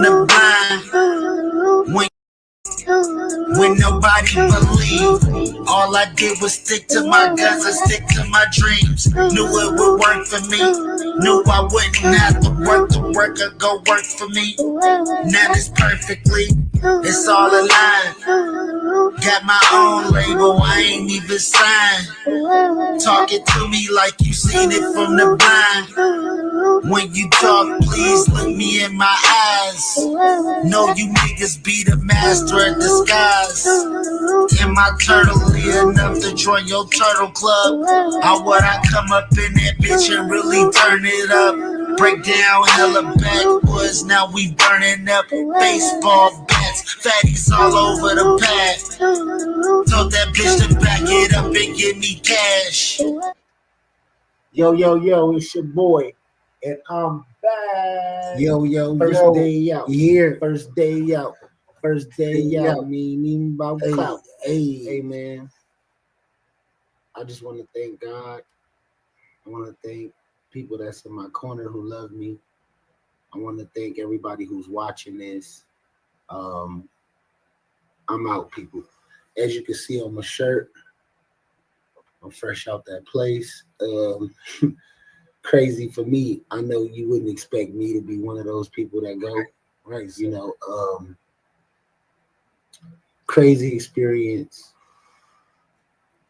the blind. When nobody believed, all I did was stick to my guns and stick to my dreams. Knew it would work for me. Knew I wouldn't have to work or go work for me. Now it's perfectly, it's all aligned. Got my own label, I ain't even signed. Talking to me like you seen it from the blind. When you talk, please look me in my eyes. Know you niggas be the master of disguise. Am I turtly enough to join your turtle club? How would I come up in that bitch and really turn it up? Break down hella backwoods, now we burning up baseball bats. Fatties all over the pad. Told that bitch to back it up and give me cash. Yo, it's your boy, and I'm back. Yo, first day out. Here. First day out. Meaning about clout. Hey, man. I just want to thank God. I want to thank people that's in my corner who love me. I want to thank everybody who's watching this. I'm out, people. As you can see on my shirt, I'm fresh out that place. Crazy for me. I know you wouldn't expect me to be one of those people that go, right? You know, crazy experience.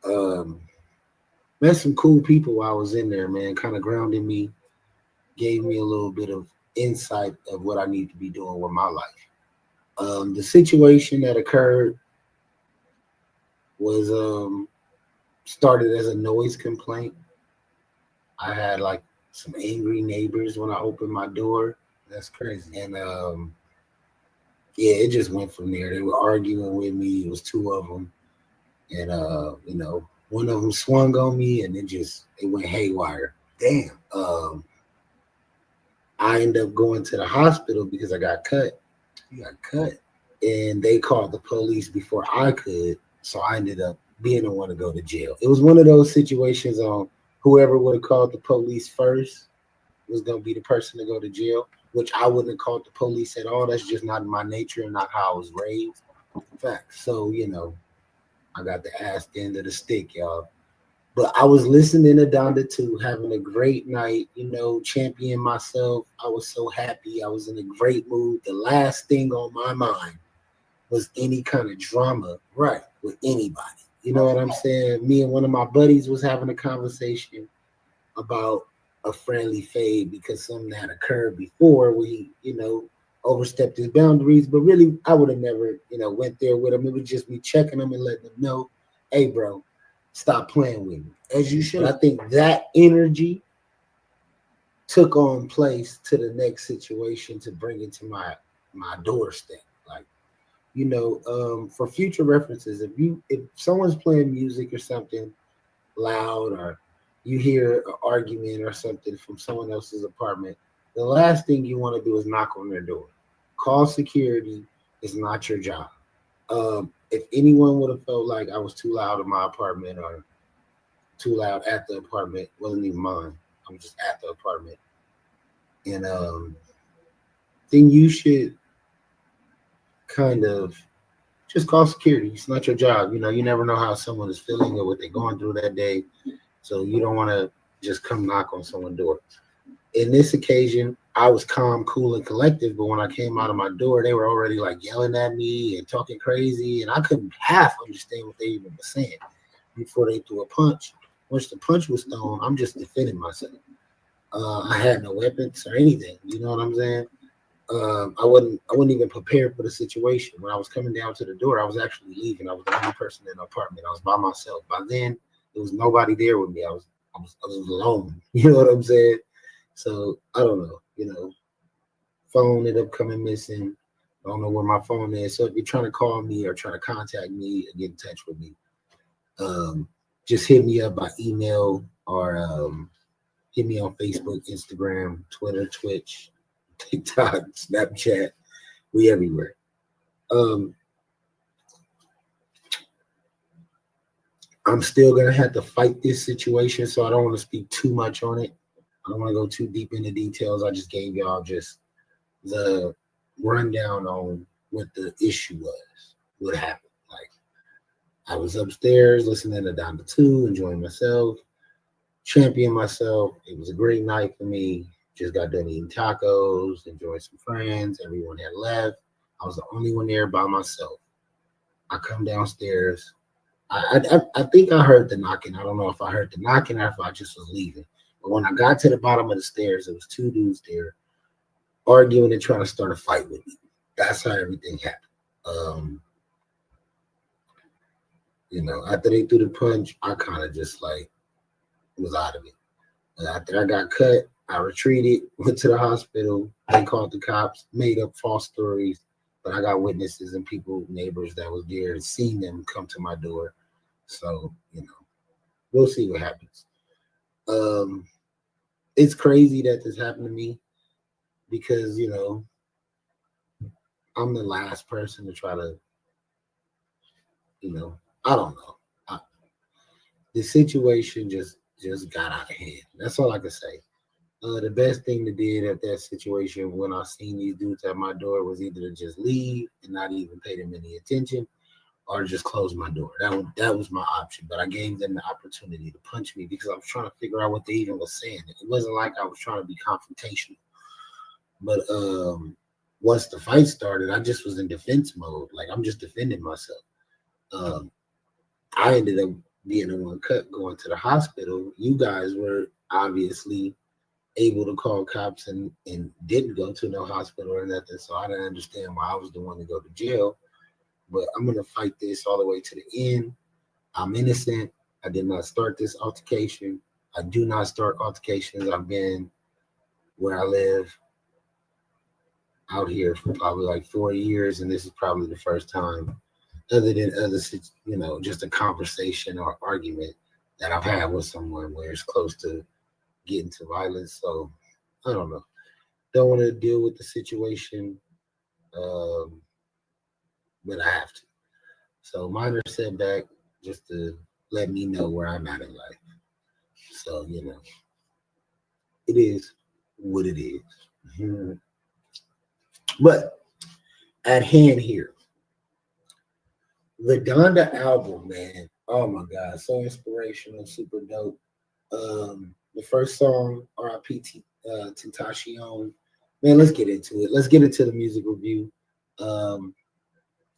Met some cool people while I was in there, man. Kind of grounded me, gave me a little bit of insight of what I need to be doing with my life. The situation that occurred was started as a noise complaint. I had like some angry neighbors when I opened my door. That's crazy. And yeah, it just went from there. They were arguing with me. It was two of them. And you know, one of them swung on me and it went haywire. Damn. I ended up going to the hospital because I got cut. You got cut. And they called the police before I could. So I ended up being the one to go to jail. It was one of those situations on whoever would have called the police first was going to be the person to go to jail, which I wouldn't have called the police at all. That's just not my nature and not how I was raised. Facts. So, you know, I got the ass end of the stick, y'all. But I was listening to Donda 2, having a great night, you know, championing myself. I was so happy. I was in a great mood. The last thing on my mind was any kind of drama, right, with anybody. You know what I'm saying? Me and one of my buddies was having a conversation about a friendly fade because something had occurred before where he, you know, overstepped his boundaries. But really, I would have never, you know, went there with him. It would just be checking him and letting him know, hey, bro, stop playing with me. As you should. I think that energy took on place to the next situation to bring it to my doorstep. Like, you know, for future references, if someone's playing music or something loud, or you hear an argument or something from someone else's apartment, the last thing you want to do is knock on their door. Call security. It's not your job. If anyone would have felt like I was too loud in my apartment or too loud at the apartment, wasn't even mine. I'm just at the apartment. And then you should kind of just call security. It's not your job. You know, you never know how someone is feeling or what they're going through that day. So you don't want to just come knock on someone's door. In this occasion, I was calm, cool, and collective, but when I came out of my door, they were already like yelling at me and talking crazy, and I couldn't half understand what they even were saying before they threw a punch. Once the punch was thrown, I'm just defending myself. I had no weapons or anything. You know what I'm saying? I wasn't even prepared for the situation. When I was coming down to the door, I was actually leaving. I was the only person in the apartment. I was by myself. By then, there was nobody there with me. I was alone. You know what I'm saying? So I don't know. You know, phone ended up coming missing. I don't know where my phone is. So if you're trying to call me or trying to contact me or get in touch with me, just hit me up by email or hit me on Facebook, Instagram, Twitter, Twitch, TikTok, Snapchat. We everywhere. I'm still gonna have to fight this situation, so I don't want to speak too much on it. I don't want to go too deep into details. I just gave y'all just the rundown on what the issue was, what happened. Like, I was upstairs listening to Donda 2, enjoying myself, championing myself. It was a great night for me. Just got done eating tacos, enjoying some friends. Everyone had left. I was the only one there by myself. I come downstairs. I think I heard the knocking. I don't know if I heard the knocking or if I just was leaving. But when I got to the bottom of the stairs, there was two dudes there arguing and trying to start a fight with me. That's how everything happened. After they threw the punch, I kind of just like was out of it. And after I got cut, I retreated, went to the hospital. They called the cops, made up false stories, but I got witnesses and people, neighbors that was there and seen them come to my door. So, we'll see what happens. It's crazy that this happened to me because, I'm the last person to try to, I don't know. The situation just got out of hand. That's all I can say. The best thing to did at that situation when I seen these dudes at my door was either to just leave and not even pay them any attention or just close my door. That was my option. But I gave them the opportunity to punch me because I was trying to figure out what they even was saying. It wasn't like I was trying to be confrontational. But once the fight started, I just was in defense mode. Like, I'm just defending myself. I ended up being the one cut going to the hospital. You guys were obviously able to call cops and didn't go to no hospital or nothing. So I didn't understand why I was the one to go to jail. But I'm going to fight this all the way to the end. I'm innocent. I did not start this altercation. I do not start altercations. I've been where I live out here for probably like 4 years, and this is probably the first time, other than just a conversation or argument that I've had with someone where it's close to getting to violence. So I don't know. Don't want to deal with the situation, but I have to. So minor setback, just to let me know where I'm at in life. So it is what it is. But at hand here, the Donda album, man. Oh my God, so inspirational, super dope. The first song, R.I.P. Tentacion. Man, let's get into it. Let's get into the music review.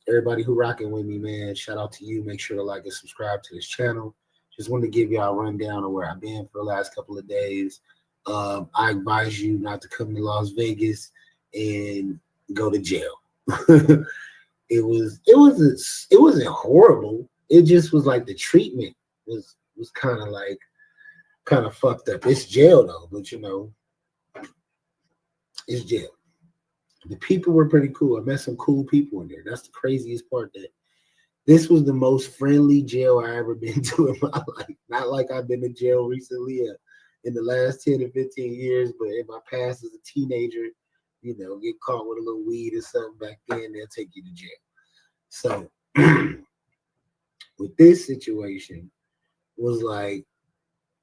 Everybody who rocking with me, man, shout out to you. Make sure to like and subscribe to this channel. Just wanted to give y'all a rundown of where I've been for the last couple of days. I advise you not to come to Las Vegas and go to jail. It wasn't horrible. It just was like the treatment was kind of fucked up. It's jail though, but it's jail. The people were pretty cool. I met some cool people in there. That's the craziest part, that this was the most friendly jail I ever been to in my life. Not like I've been to jail recently in the last 10 to 15 years, but in my past as a teenager, get caught with a little weed or something back then, they'll take you to jail. So with this situation, was like,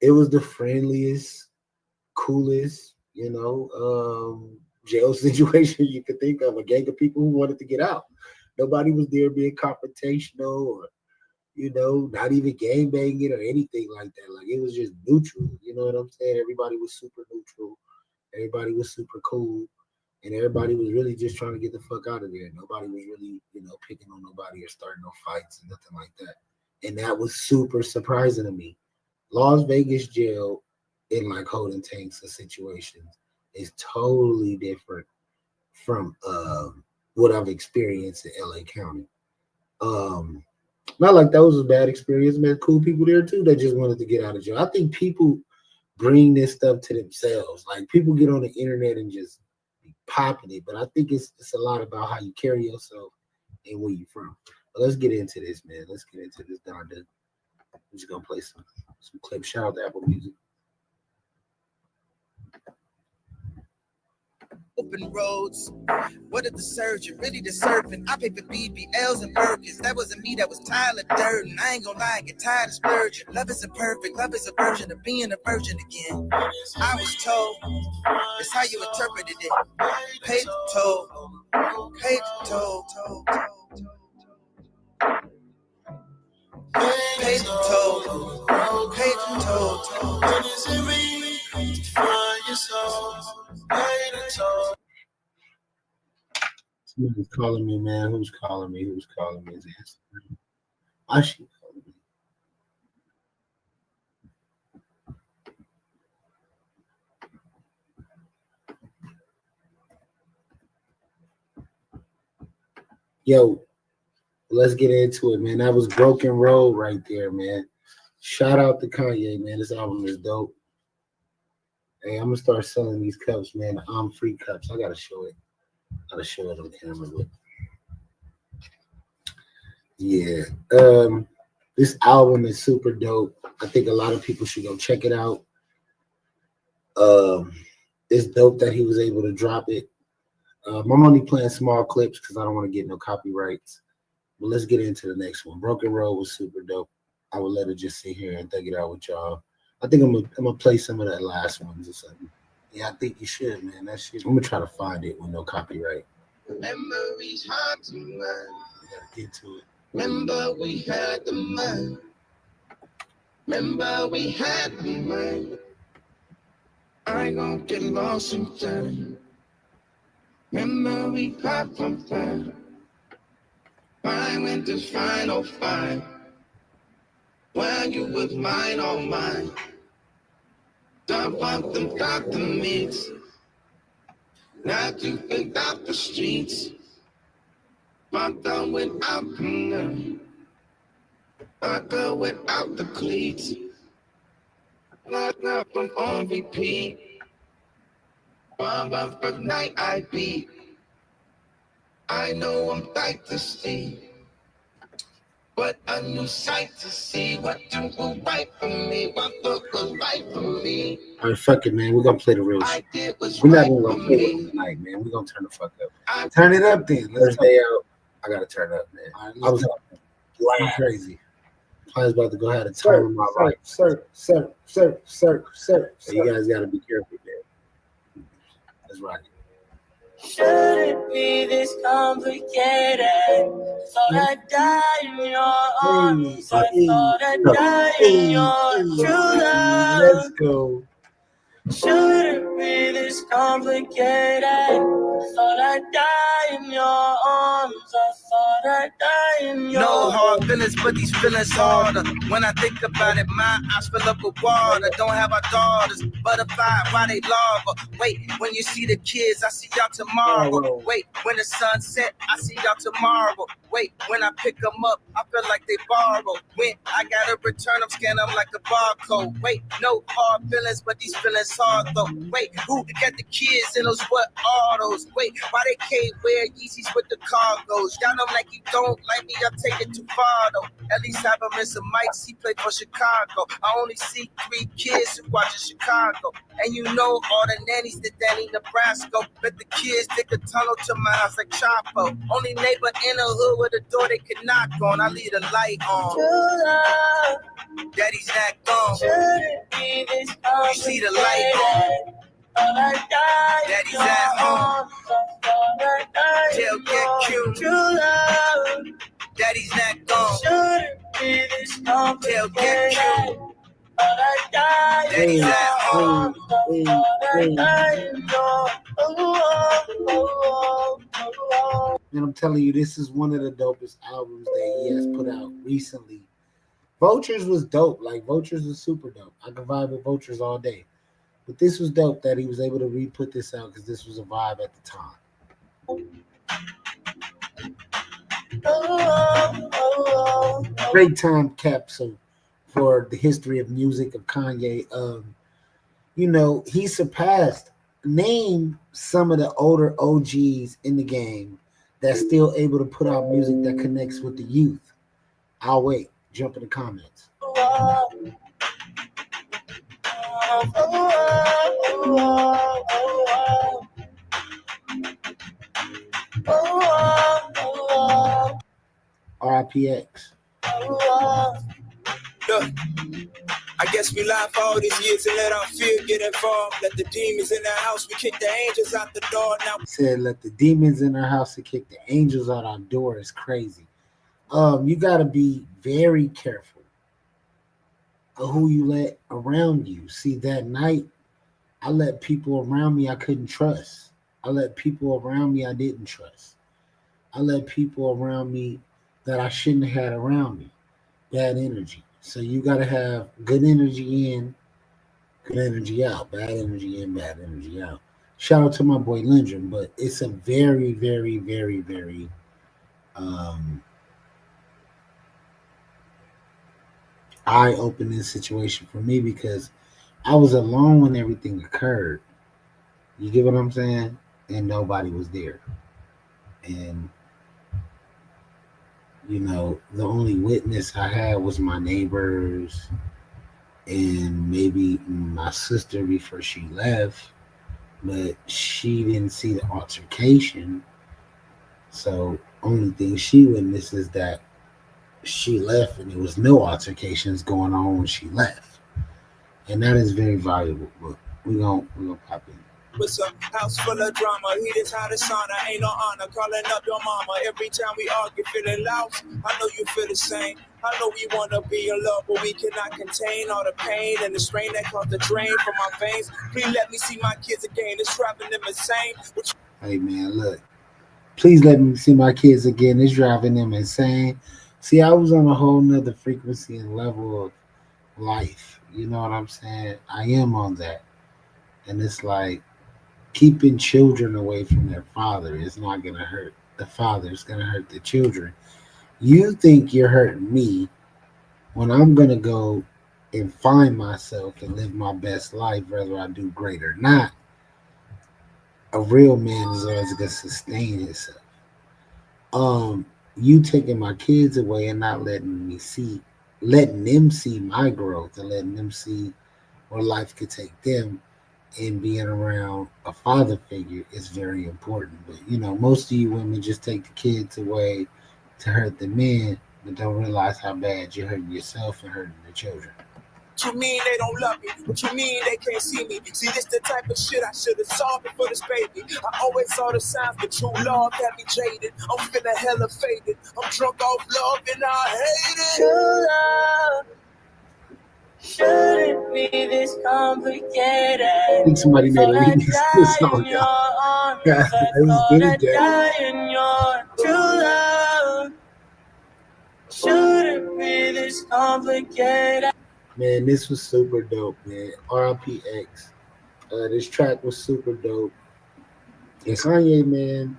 it was the friendliest, coolest, jail situation you could think of. A gang of people who wanted to get out. Nobody was there being confrontational or, not even gang banging or anything like that. Like, it was just neutral. You know what I'm saying? Everybody was super neutral. Everybody was super cool. And everybody was really just trying to get the fuck out of there. Nobody was really, picking on nobody or starting no fights and nothing like that. And that was super surprising to me. Las Vegas jail, in like holding tanks and situations, is totally different from what I've experienced in LA County. Not like that was a bad experience, man. Cool people there too that just wanted to get out of jail. I think people bring this stuff to themselves. Like, people get on the internet and just be popping it, but I think it's a lot about how you carry yourself and where you're from. But let's get into this, man. Let's get into this Donda. I'm just gonna play some clips. Shout out to Apple Music. Open roads. What if the surgeon really the serpent? I paid for BBLs and Birkins. That wasn't me, that was Tyler Durden. I ain't gonna lie, I get tired of splurging. Love isn't perfect, love is a version of being a virgin again. I was told, it's how you interpreted it. Paid the toll. Page toe. Page toe. Page toe. When is it real? Find your soul. Page toe. Somebody's calling me, man. Who's calling me? Is it Instagram? I should call me. Yo, let's get into it, man. That was Broken Road right there, man. Shout out to Kanye, man. This album is dope. Hey, I'm gonna start selling these cups, man. I'm free cups. I gotta show it. On camera. But yeah. This album is super dope. I think a lot of people should go check it out. It's dope that he was able to drop it. I'm only playing small clips because I don't want to get no copyrights. But let's get into the next one. Broken Road was super dope. I would let it just sit here and thug it out with y'all. I think I'm gonna play some of that last ones or something. Yeah, I think you should, man. That shit. I'm gonna try to find it with no copyright. Memories hard to learn. We gotta get to it. Remember we had the mind. Remember we had the mind. I ain't gonna get lost in time. Remember we popped from fire. I went to final five. When you was mine, all mine. Dump up them got the mix. Not you think out the streets. Bumped down without the none. I go without the cleats. Locked up from on repeat. Bomb up for night I beat. I know I'm tight to see. But a new sight to see. What you will right for me. What look was right for me. All right, fuck it, man. We're gonna play the real shit. We're not even gonna play it tonight, man. We're gonna turn the fuck up. Turn it up then. Thursday out. I gotta turn up, man. Right, I was crazy. I was about to go ahead and turn my right. Sir. So you guys gotta be careful there. Let's rock it. Should it be this complicated? Thought I'd die in your arms. I thought I'd die in your true love. Let's go. Should it be this complicated? Thought I'd die in your arms. I thought I'd die in your No hard feelings, but these feelings harder. When I think about it, my eyes fill up with water. Don't have our daughters, butterfly, why they lava? Wait, when you see the kids, I see y'all tomorrow. Wait, when the sun set, I see y'all tomorrow. Wait, when I pick them up, I feel like they borrow. When I gotta return them, scan them like a barcode. Wait, no hard feelings, but these feelings hard though. Wait, who got the kids in those what autos? Wait, why they can't wear Yeezys with the cargos? Y'all know like you don't like me, I'll take it too far though. At least have him in some mics, he played for Chicago. I only see 3 kids who watch in Chicago. And you know all the nannies that Danny Nebraska. Let the kids dig a tunnel to my house like Chapo. Only neighbor in the hood with a door they could knock on. I leave the light on. true love. Daddy's not gone. Should it be this complicated? You see the light on. Thought I'd die in Daddy's your at home. arms. I thought I'd die Jail in get your cute. true love. Daddy's not gone. Should it be this Jail get complicated? cute. Thought I'd die in Daddy's your at home. arms. I thought I'd die in your And I'm telling you, this is one of the dopest albums that he has put out recently. Vultures was dope. Like, Vultures was super dope. I could vibe with Vultures all day. But this was dope that he was able to re-put this out because this was a vibe at the time. Great time capsule for the history of music of Kanye. You know, he surpassed, name some of the older OGs in the game that's still able to put out music that connects with the youth. I'll wait. Jump in the comments. RIPX. I guess we lied for all these years and let our fear get involved. Let the demons in the house, we kick the angels out the door. Now said, let the demons in our house and kick the angels out our door is crazy. You got to be very careful of who you let around you. See, that night, I let people around me I couldn't trust. I let people around me I didn't trust. I let people around me that I shouldn't have had around me. Bad energy. So you got to have good energy in, good energy out. Bad energy in, bad energy out. Shout out to my boy Lindrum, but it's a very, very, very, very eye-opening situation for me because I was alone when everything occurred. You get what I'm saying? And nobody was there. And the only witness I had was my neighbors and maybe my sister before she left, but she didn't see the altercation. So only thing she witnessed is that she left and there was no altercations going on when she left. And that is very valuable. But we're gonna pop in. with some house full of drama, heat is hot as sauna, ain't no honor, calling up your mama. Every time we argue, feeling lost, I know you feel the same. I know we wanna be in love, but we cannot contain all the pain and the strain that caused the drain from my veins. Please let me see my kids again, it's driving them insane. Hey man, look, please let me see my kids again, it's driving them insane. See, I was on a whole nother frequency and level of life. You know what I'm saying? I am on that. And it's like keeping children away from their father is not going to hurt the father. It's going to hurt the children. You think you're hurting me when I'm going to go and find myself and live my best life, whether I do great or not. A real man is always going to sustain himself. You taking my kids away and not letting them see my growth and letting them see where life could take them, and being around a father figure is very important. But most of you women just take the kids away to hurt the men, but don't realize how bad you're hurting yourself and hurting the children. What you mean they don't love me? What you mean they can't see me? See, this the type of shit I should have saw before this baby. I always saw the signs, but true love had me jaded. I'm feeling hella faded. I'm drunk off love and I hate it. True love shouldn't be this complicated. I think somebody made a remix to this song, y'all. Yeah, it was good, True love shouldn't be this complicated. Man, this was super dope, man. R.I.P. X. This track was super dope. And Kanye, man,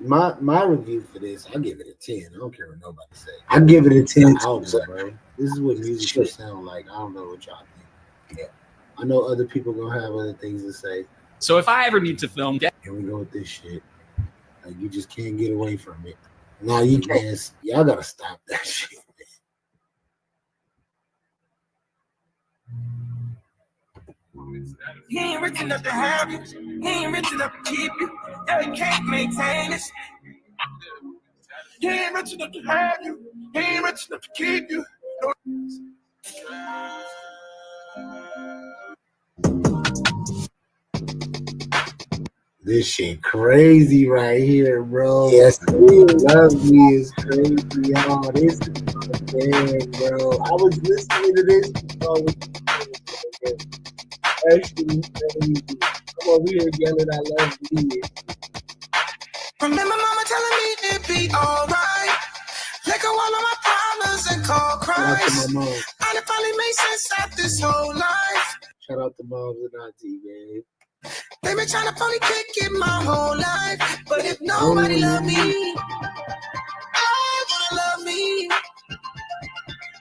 my review for this, I give it a 10. I don't care what nobody say. I give it a 10 album, bro. This is what music should sound like. I don't know what y'all think. Yeah. I know other people gonna have other things to say. So if I ever need to film, here we go with this shit. Like, you just can't get away from it. Now you can't. Y'all gotta stop that shit. He ain't rich enough to have you. He ain't rich enough to keep you. Yeah, he can't maintain this. He ain't rich enough to have you. He ain't rich enough to keep you. This shit crazy right here, bro. Yes, Love Me is crazy, y'all. This is my bro. I was listening to this, bro. Actually crazy. Come over here yelling, I love me. Remember mama telling me it'd be alright. Let go all of my problems and call Christ. And it finally makes sense out this whole life. Shout out to moms and auntie, man. They been trying to phony kick it my whole life. But if nobody love me, I wanna love me.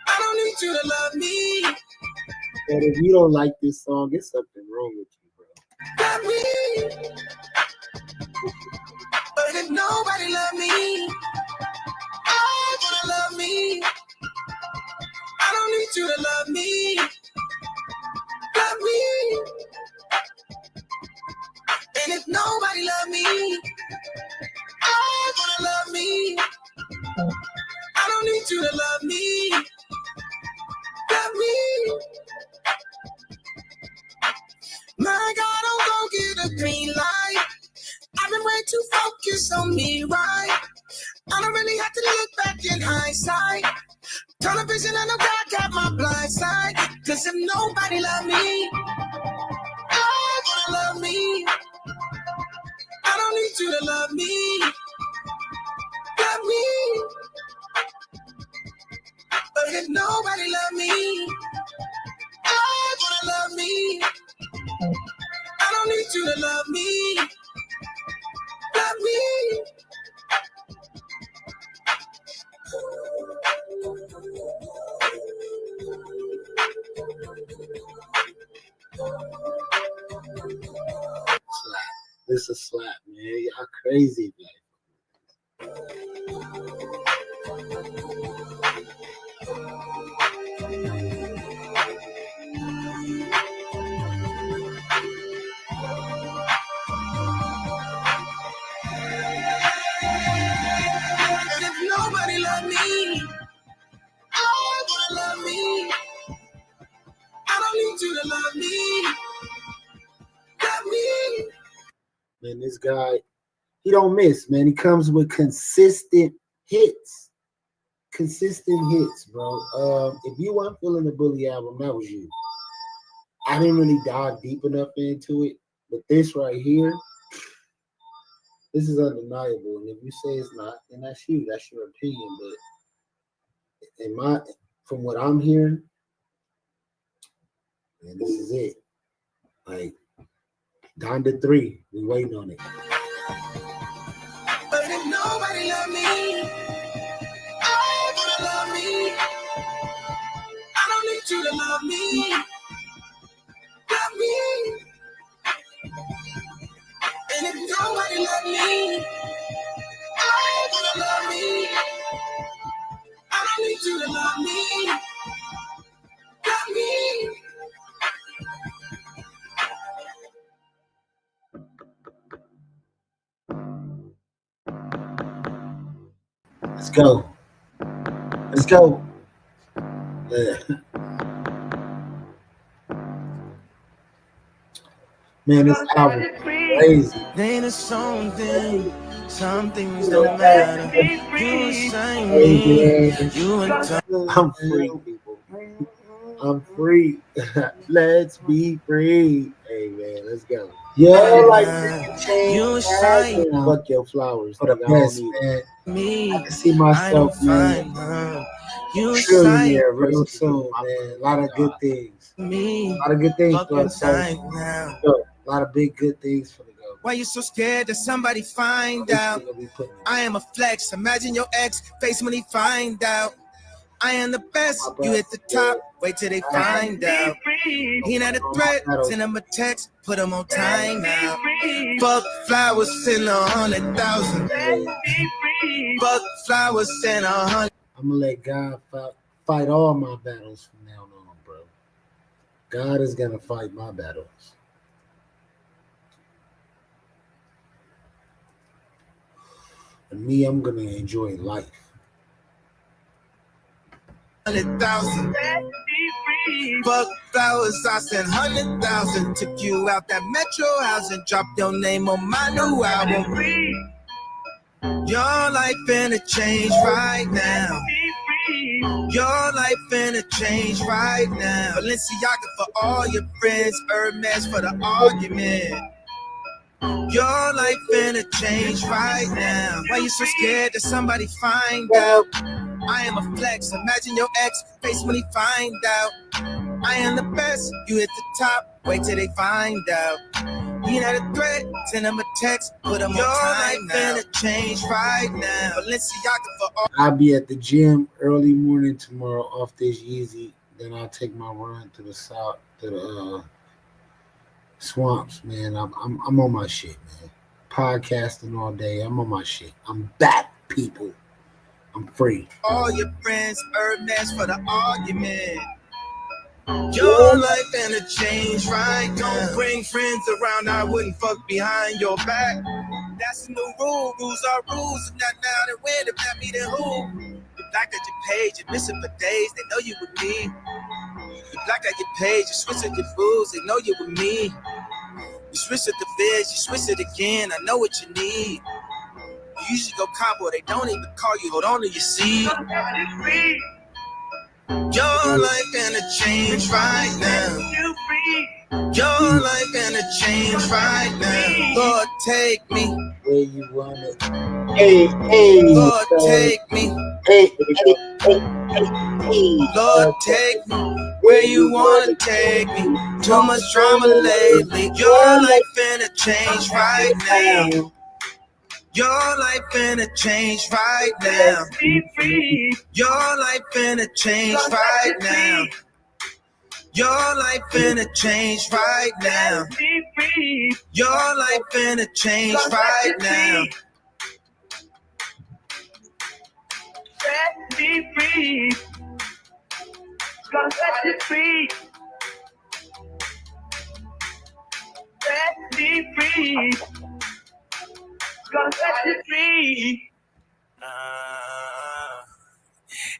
I don't need you to love me. But if you don't like this song, it's something wrong with you, bro. Love me. But if nobody love me, I wanna love me. I don't need you to love me. Love me. And if nobody love me, I wanna love me. I don't need you to love me. Love me. got to look back in hindsight. Tunnel vision, I know God got my blind side. Cause if nobody love me, I'm gonna love me. I don't need you to love me. Love me. But if nobody love me, I'm gonna love me. I don't need you to love me. Love me. This a slap, man. Y'all crazy, man. And if nobody love me, I'm gonna love me. I don't need you to love me. Love me. Man, this guy, he don't miss, man. He comes with consistent hits. Consistent hits, bro. If you weren't feeling the Bully album, that was you. I didn't really dive deep enough into it, but this right here, this is undeniable. And if you say it's not, then that's you. That's your opinion. But from what I'm hearing, man, this is it. Like, Donda 3, we waiting on it. But if nobody love me, I'm gonna love me. I don't need you to love me. Love me. And if nobody love me, I'm gonna love me. I don't need you to love me. Love me. Let's go. Let's go. Yeah. Man, this album is crazy. Then it's something, some things don't matter. You say me, you and I'm free, people. I'm free. Let's be free. Hey, man, let's go. Yo, like, you say fuck your flowers. For the best, man. me. I can see myself, man. You Trillionaire real soon, man. A lot of good things. me. A lot of good things for the Now. A lot of big good things for the go. Why you so scared that somebody find out? I am a flex. Imagine your ex face when he find out. I am the best. You hit the top. Wait till they find out. He not a threat. Send him a text. Put him on timeout. Fuck flowers in 100,000. Fuck flowers in 100. I'm gonna let God fight all my battles from now on, bro. God is gonna fight my battles. And me, I'm gonna enjoy life. 100,000. Fuck flowers, I sent 100,000. Took you out that metro house and dropped your name on my new album. Your life finna change right now. Your life finna change right now. Balenciaga for all your friends, Hermes for the argument. Your life finna change right now. Why you so scared that somebody find out? I am a flex. Imagine your ex face when he find out. I am the best. You hit the top. Wait till they find out. He not a threat. Send him a text. Put him on time. Your life finna change right now. Balenciaga for all. I'll be at the gym early morning tomorrow off this Yeezy. Then I'll take my run to the south, to the swamps, man. I'm on my shit, man. Podcasting all day. I'm on my shit. I'm back, people. I'm free. All your friends, Hermes for the argument. Your life finna change right now. Don't bring friends around, I wouldn't fuck behind your back. That's the new rule. Rules are rules. If not now, then when? If not me, then who? You black at your page, you're missing for days. They know you with me. You black at your page, you switch at your fools. They know you with me. You switch at the vids, you switch it again. I know what you need. You usually go combo, they don't even call you. Hold on to your seat. Your life gonna change right now. Your life gonna change right now. Lord, take me where you want it. Hey, hey, Lord, take me. hey, hey, hey, hey. Lord, take me where you wanna take me. Too much drama lately. Your life finna change right now. Your life finna change right now. Your life finna change right now. Your life finna change right now. Your life finna change right now. Set me free. God set me free. Set me free. God set me free.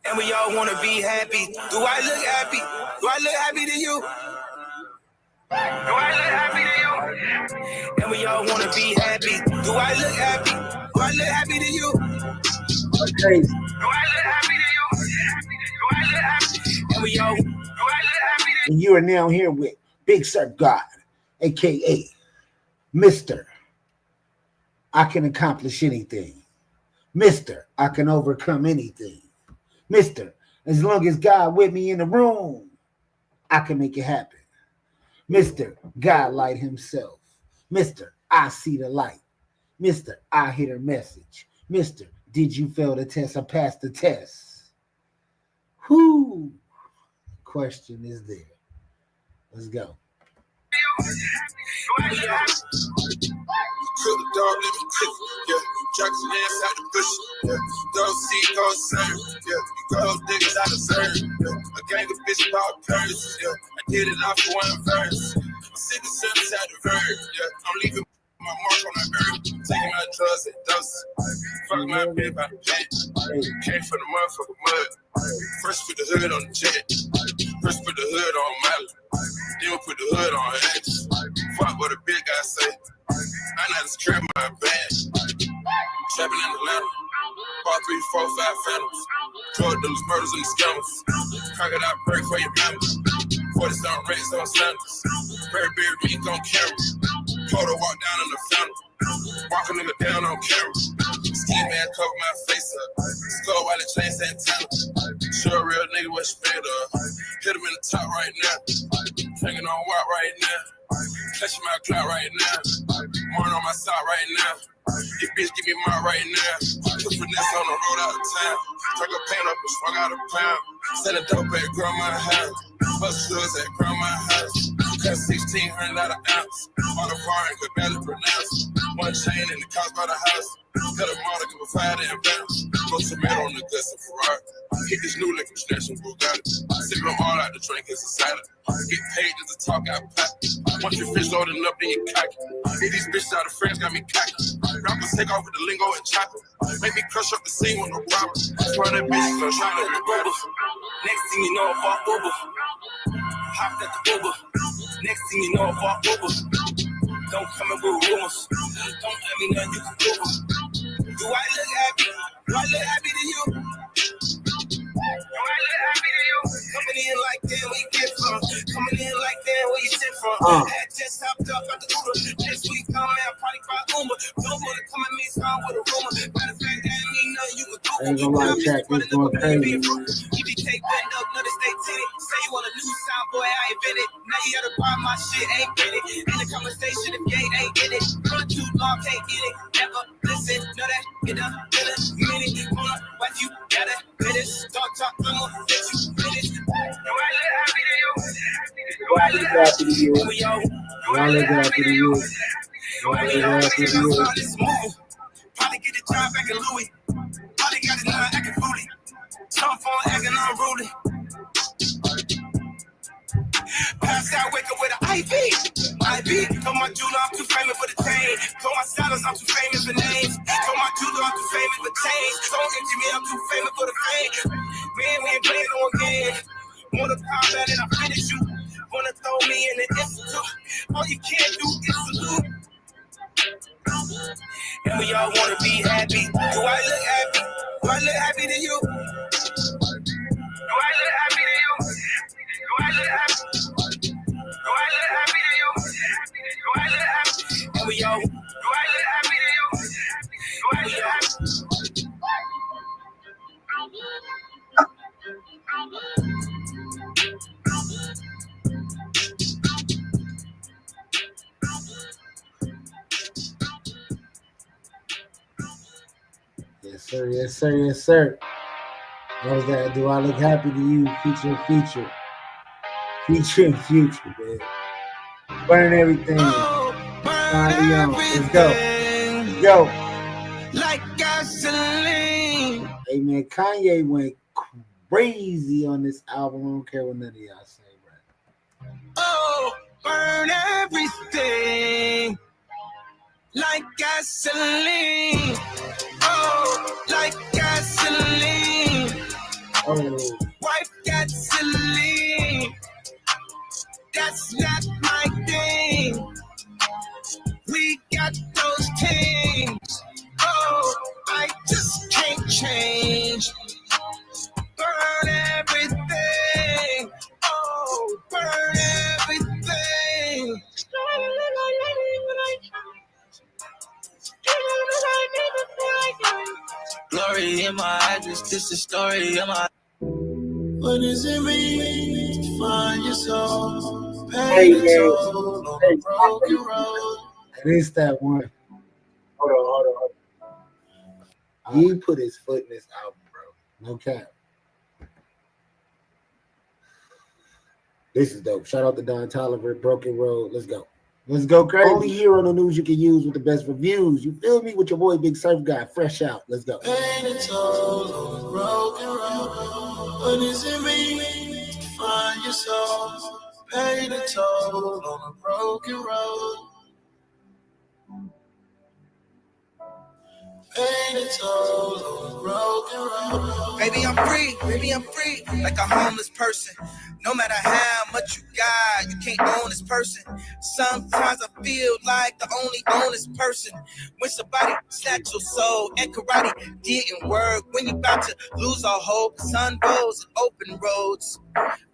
And we all wanna be happy. Do I look happy? Do I look happy to you? Do I look happy to you? And we all wanna be happy. Do I look happy? Do I look happy to you? Crazy. Do I look happy to you? Do I look happy? And we all, do I look happy to you? And you are now here with Big Sir God, aka Mr. I can accomplish anything. Mr. I can overcome anything. Mr. As long as God with me in the room, I can make it happen. Mr. God light himself. Mr. I see the light. Mr. I hear the message. Mr. Did you fail the test or pass the test? Whoo! Question is there. Let's go. Cook the dog, let me cook it, yeah. Jackson inside the bush, yeah. Go see, go serve, yeah. Gold diggers I deserve, yeah. A gang of bitch about purse, yeah. I did it off for one verse. I'm sitting service at the verb, yeah. I'm leaving my mark on the earth, taking my drugs and doses. Fuck my bed by the jet. Came from the motherfucking mud. First put the hood on the jet. First put the hood on Miley. Then put the hood on X. Fuck what a big guy say. I know how to secure my bag. Trapping in Atlanta. Bought 3, 4, 5 phantoms. Drug dealers, murders, and the scammers. Crocodile break for your mama. 40 racks on Sanders. Burberry week on camera. Photo walk down in the phantom. Walk a nigga down on camera. Ski man cover my face up. Skull while it chain Santana. Sure a real nigga was spit up. Hit him in the top right now. Hanging on walk right now. Clutching my clout right now. Morning on my side right now. This bitch give me mine right now. Put finesse on the road out of town. Drink a paint up and swung out a pound. Send a dope at grandma's house. Bust shoes at grandma's house. Cut 1600 out an ounce. On the foreign could barely pronounce. One chain in the cost by the house. Cut a model, give a fire and bounce. Go tomato on the guts of Ferrari. Hit this new liquor, snatching Bugatti. Sipping all out the drink, it's a salad. Get paid just to talk out pop. Once you fish loading up, then you cocky. Hit these bitches out of friends, got me cocky. Rappers take off with the lingo and chopper. Make me crush up the scene with no problem. Swear that bitch is trying to be better. Next thing you know, I bought Uber. Hopped at the Uber. Next thing you know, I bought Uber. Don't come in with rumors. Don't let me know you can Uber. Do I look happy? Do I look happy to you? Do I look happy to you? Coming in like that, where you get from? Coming in like that, where you sit from? Had just hopped up at the Uber. Next week, come out, party by Uber. Don't wanna come at me, sound with a rumor. Matter of fact, that me know you can do it. Ain't gonna lie, track this going crazy. EBK bend up, another state tinted. Say you want a new sound, boy, I ain't been it. Now you gotta buy my shit, ain't been it. In the conversation, if gate ain't in it. Run too long, can't get it. Never listen, know that, get done, in a minute. Wanna watch you, gotta finish. Talk, I'ma let you finish. Do I look happy to you? Do I look happy to you? Do I look happy to you? Do I look happy to you? Probably get the job back in Louis. Probably got his nine acting fully. Some phone acting unruly. Pass out, wake up with an IV. Told my jeweler I'm too famous for the chain. Told my stylist I'm too famous for names. Told my jeweler I'm too famous for change. Told engineer I'm too famous for the fame. Man, we ain't playing no game. Wanna combat and I finish you. Wanna throw me in the institute. All you can't do is salute. And we all wanna be happy. Do I look happy? Do I look happy to you? Do I look happy to you? Do I look happy? Do I look happy to you? Do I look happy? And we all. Do I look happy to you? Do I look happy? Yes, sir. Yes, sir. Yes, sir. What was that? Do I look happy to you? Feature, man. Burn everything. Oh, burn Let's go. everything. Yo. Like gasoline. Hey, man, Kanye went crazy on this album. I don't care what none of y'all say, right? Oh, burn everything. Like gasoline. Oh, like gasoline. Oh, Wife gasoline. That's not my thing. We got those things. Oh, I just can't change. Burn everything. Oh, burn everything. Glory in my address, this is story in my. What does it mean to find your soul? Hey, Pain and toll on a broken road. it is that one. Hold on. He put his foot in this album, bro. No cap. This is dope. Shout out to Don Tolliver, Broken Road. Let's go. Let's go crazy. Only hero on the news you can use with the best reviews. You feel me? With your boy Big Surf Guy, fresh out. Let's go. Pain and toll on a broken road. What does it mean to find your soul? Pain and toll on a broken road. Pain and toll on a broken road. Baby, I'm free, like a homeless person. No matter how much you got, you can't own this person. Sometimes I feel like the only honest person. When somebody snatch your soul and karate didn't work. When you about to lose all hope, sun goes and open roads.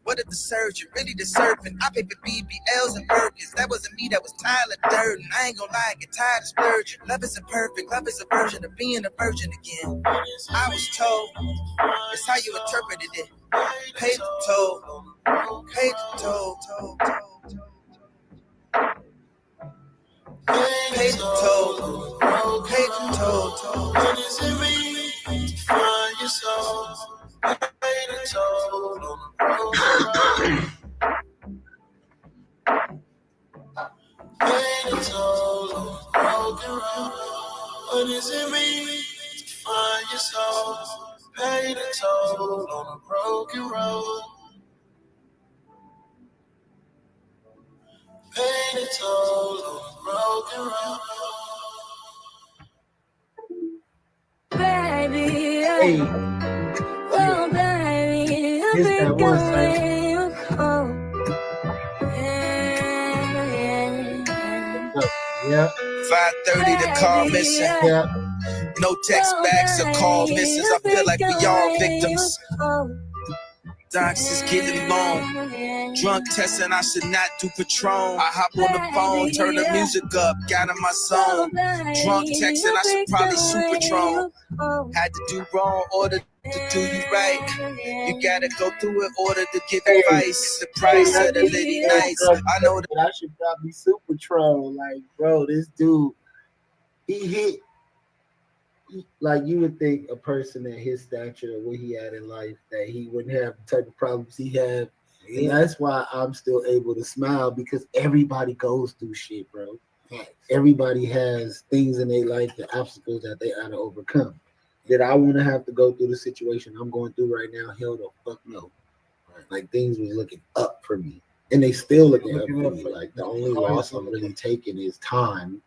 What if the surgeon really the serpent? I paid for BBLs and Birkins. That wasn't me, that was Tyler Durden. I ain't gonna lie, I get tired of splurging. Love isn't perfect, love is a version of being a virgin again. I was told, it's how you interpreted it. Pay the toll, pay the toll, pay the toll, pay the toll. What does it mean to find your soul? Pay the toll on a broken road. Pay the toll on a broken road. What does it mean to find your soul? Pay the toll on a broken road. Pay the toll on a broken road. Baby, Hey, oh baby, I've Here's been that one, going. Oh, yeah. yeah, 5:30, the car missing. yeah. No text backs or call misses. I feel like we all victims. Docs is getting long. Drunk testing, I should not do Patron. I hop on the phone, turn the music up, got in my song. Drunk texting, I should probably Superdrone. Had to do wrong, order to do you right. You gotta go through in order to get advice. The price of the lady nights. I know that. But I should probably super troll. Like, bro, this dude, he hit. Like, you would think a person at his stature, what he had in life, that he wouldn't have the type of problems he had. And that's why I'm still able to smile, because everybody goes through shit, bro. Everybody has things in their life, the obstacles that they ought to overcome. Did I want to have to go through the situation I'm going through right now? Hell the fuck no. Like, things was looking up for me. And they still looking up for me. Like, the only loss I'm really taking is time.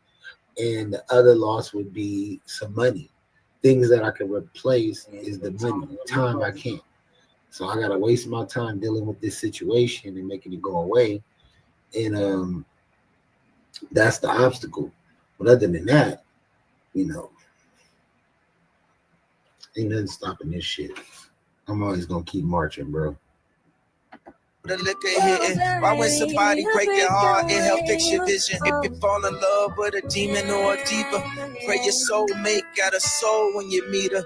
And the other loss would be some money. Things that I can replace is the money. Time I can't. So I gotta waste my time dealing with this situation and making it go away. And that's the obstacle. But other than that, you know, ain't nothing stopping this shit. I'm always gonna keep marching, bro. The liquor hitting. Why when somebody break your heart, it help fix your vision. If you fall in love with a demon or a diva, pray your soulmate got a soul when you meet her.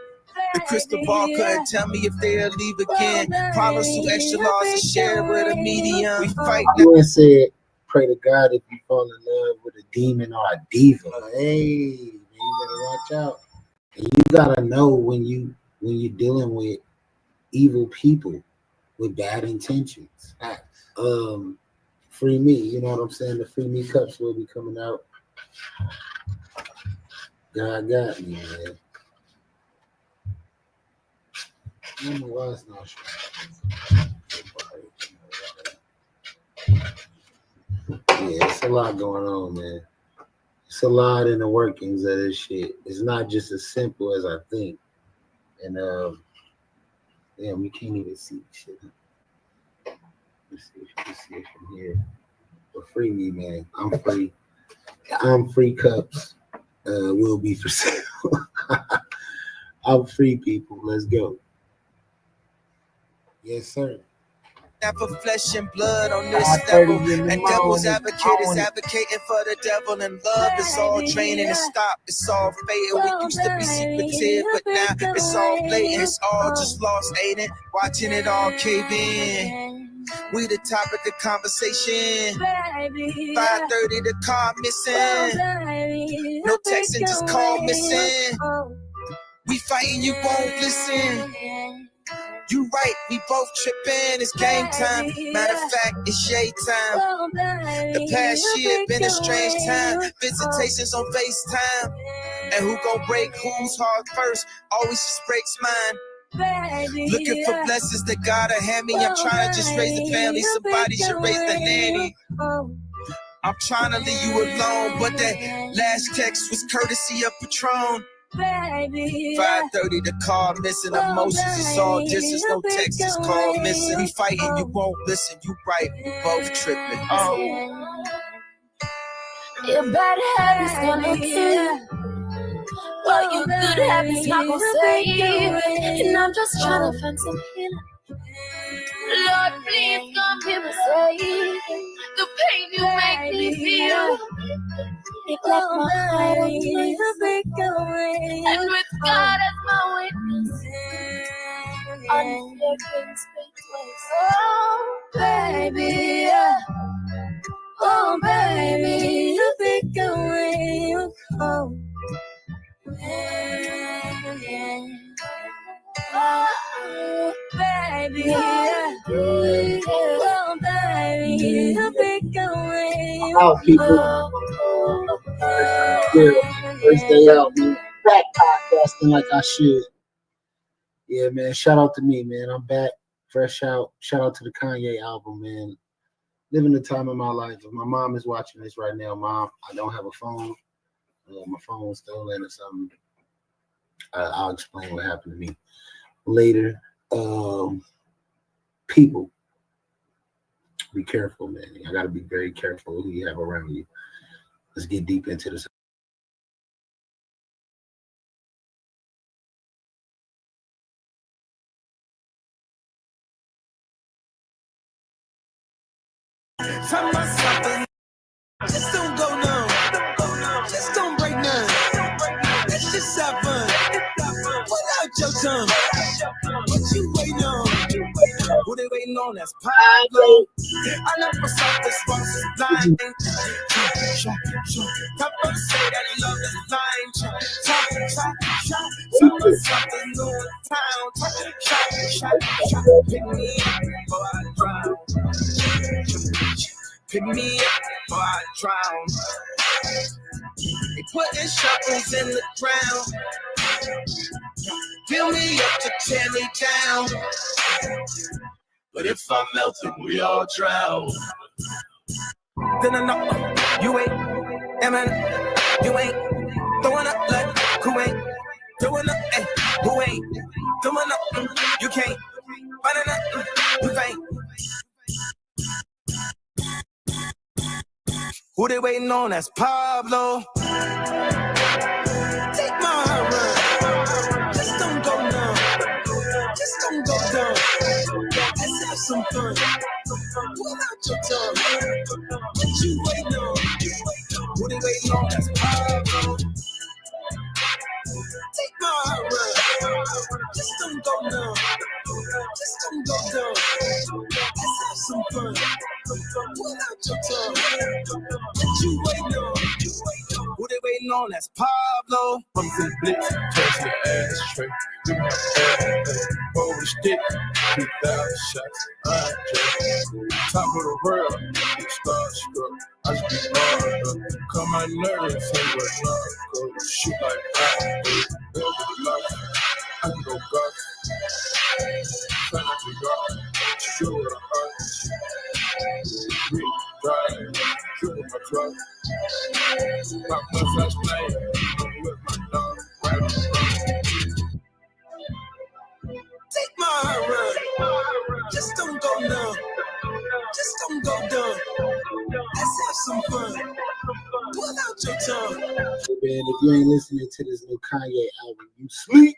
The crystal ball couldn't tell me if they'll leave again. Problems too extra large to share with a medium. We fight now. You said, pray to God if you fall in love with a demon or a diva. Hey, man, you gotta watch out. And you gotta know when you're dealing with evil people with bad intentions. Free me, you know what I'm saying? The free me cups will be coming out. God got me, man. I don't know why it's not Yeah, it's a lot going on, man. It's a lot in the workings of this shit. It's not just as simple as I think. And damn, we can't even see shit. Let's see it from here. But free me, man. I'm free. I'm free cups. Will be for sale. I'm free, people. Let's go. Yes, sir. Not for flesh and blood on this level. And devil's advocate is advocating for the devil. And love is all draining and stop. It's all fading. We used to be secretive, but now it's all blatant. It's all just lost, ain't it? Watching it all cave in. We the topic of conversation. 5:30, the car missing. No texting, just call missing. We fighting, you won't listen. You right, we both tripping. It's game time. Matter of fact, it's shade time. The past year been a strange time. Visitations on FaceTime. And who gon' break whose heart first? Always just breaks mine. Looking for blessings that gotta hand me. I'm trying to just raise a family. Somebody should raise the nanny. I'm trying to leave you alone, but that last text was courtesy of Patron. 5:30, the call missing. Emotions, it's all distance. No text, it's call missing. We fighting, you won't listen. You right, we both tripping. Oh, your bad habits gonna kill. Well, your good habits not gonna save you. And I'm just trying to find some healing. Lord, please come hear me say the pain you make me feel. It left my heart on you. And with God as my witness, unflaking speechless. Oh, baby, yeah. Oh, baby, you think away. Oh, oh, baby, yeah. Oh, baby, you think away. Out, people. First day out, man. Back podcasting like I should. Yeah, man. Shout out to me, man. I'm back, fresh out. Shout out to the Kanye album, man. Living the time of my life. If my mom is watching this right now, Mom, I don't have a phone. My phone was stolen or something. I'll explain what happened to me later. People, be careful, man. I got to be very careful who you have around you. Let's get deep into this. just don't go numb. Just don't break none. Let's just have fun. Without your tongue. What you waiting on? Who they waiting on? That's Pablo. I know for some responses blind. Top first say that love is blind. Top, tell us something new in town. Shot, pick me up before I drown. Pick me up before I drown. They putting shovels in the ground. Fill me up to tear me down. But if I'm melting, we all drown. Then I know you ain't, man, you ain't throwing up like who ain't doing up, and who ain't doing up. You can't find it, you ain't. Who Who they waiting on? That's Pablo. Take my run. Just don't go down. Just don't go down. Let's have some fun. Pull out your tongue. What you waiting on? Who they waiting on? That's Pablo. Take my run. Just don't go down. Just don't go down. Let's have some fun. Pull out your tongue. What you waiting on? Who they waiting on? That's Pablo. I'm the blitz, touch your ass straight. Give me a over the stick, 2,000 shots. I just top of the world, starstruck. I just be hard up. Come my nerves, say what love goes. Shoot like that, build the love. I can go guts. Try not to go. Shoot with a heart. Real drive, shoot with my truck. My mustache playing, I'm with my dog. Take my run. Just don't go down. Just don't go down. Let's have some fun. Pull out your tongue. Hey, man, if you ain't listening to this new Kanye album, you sleep.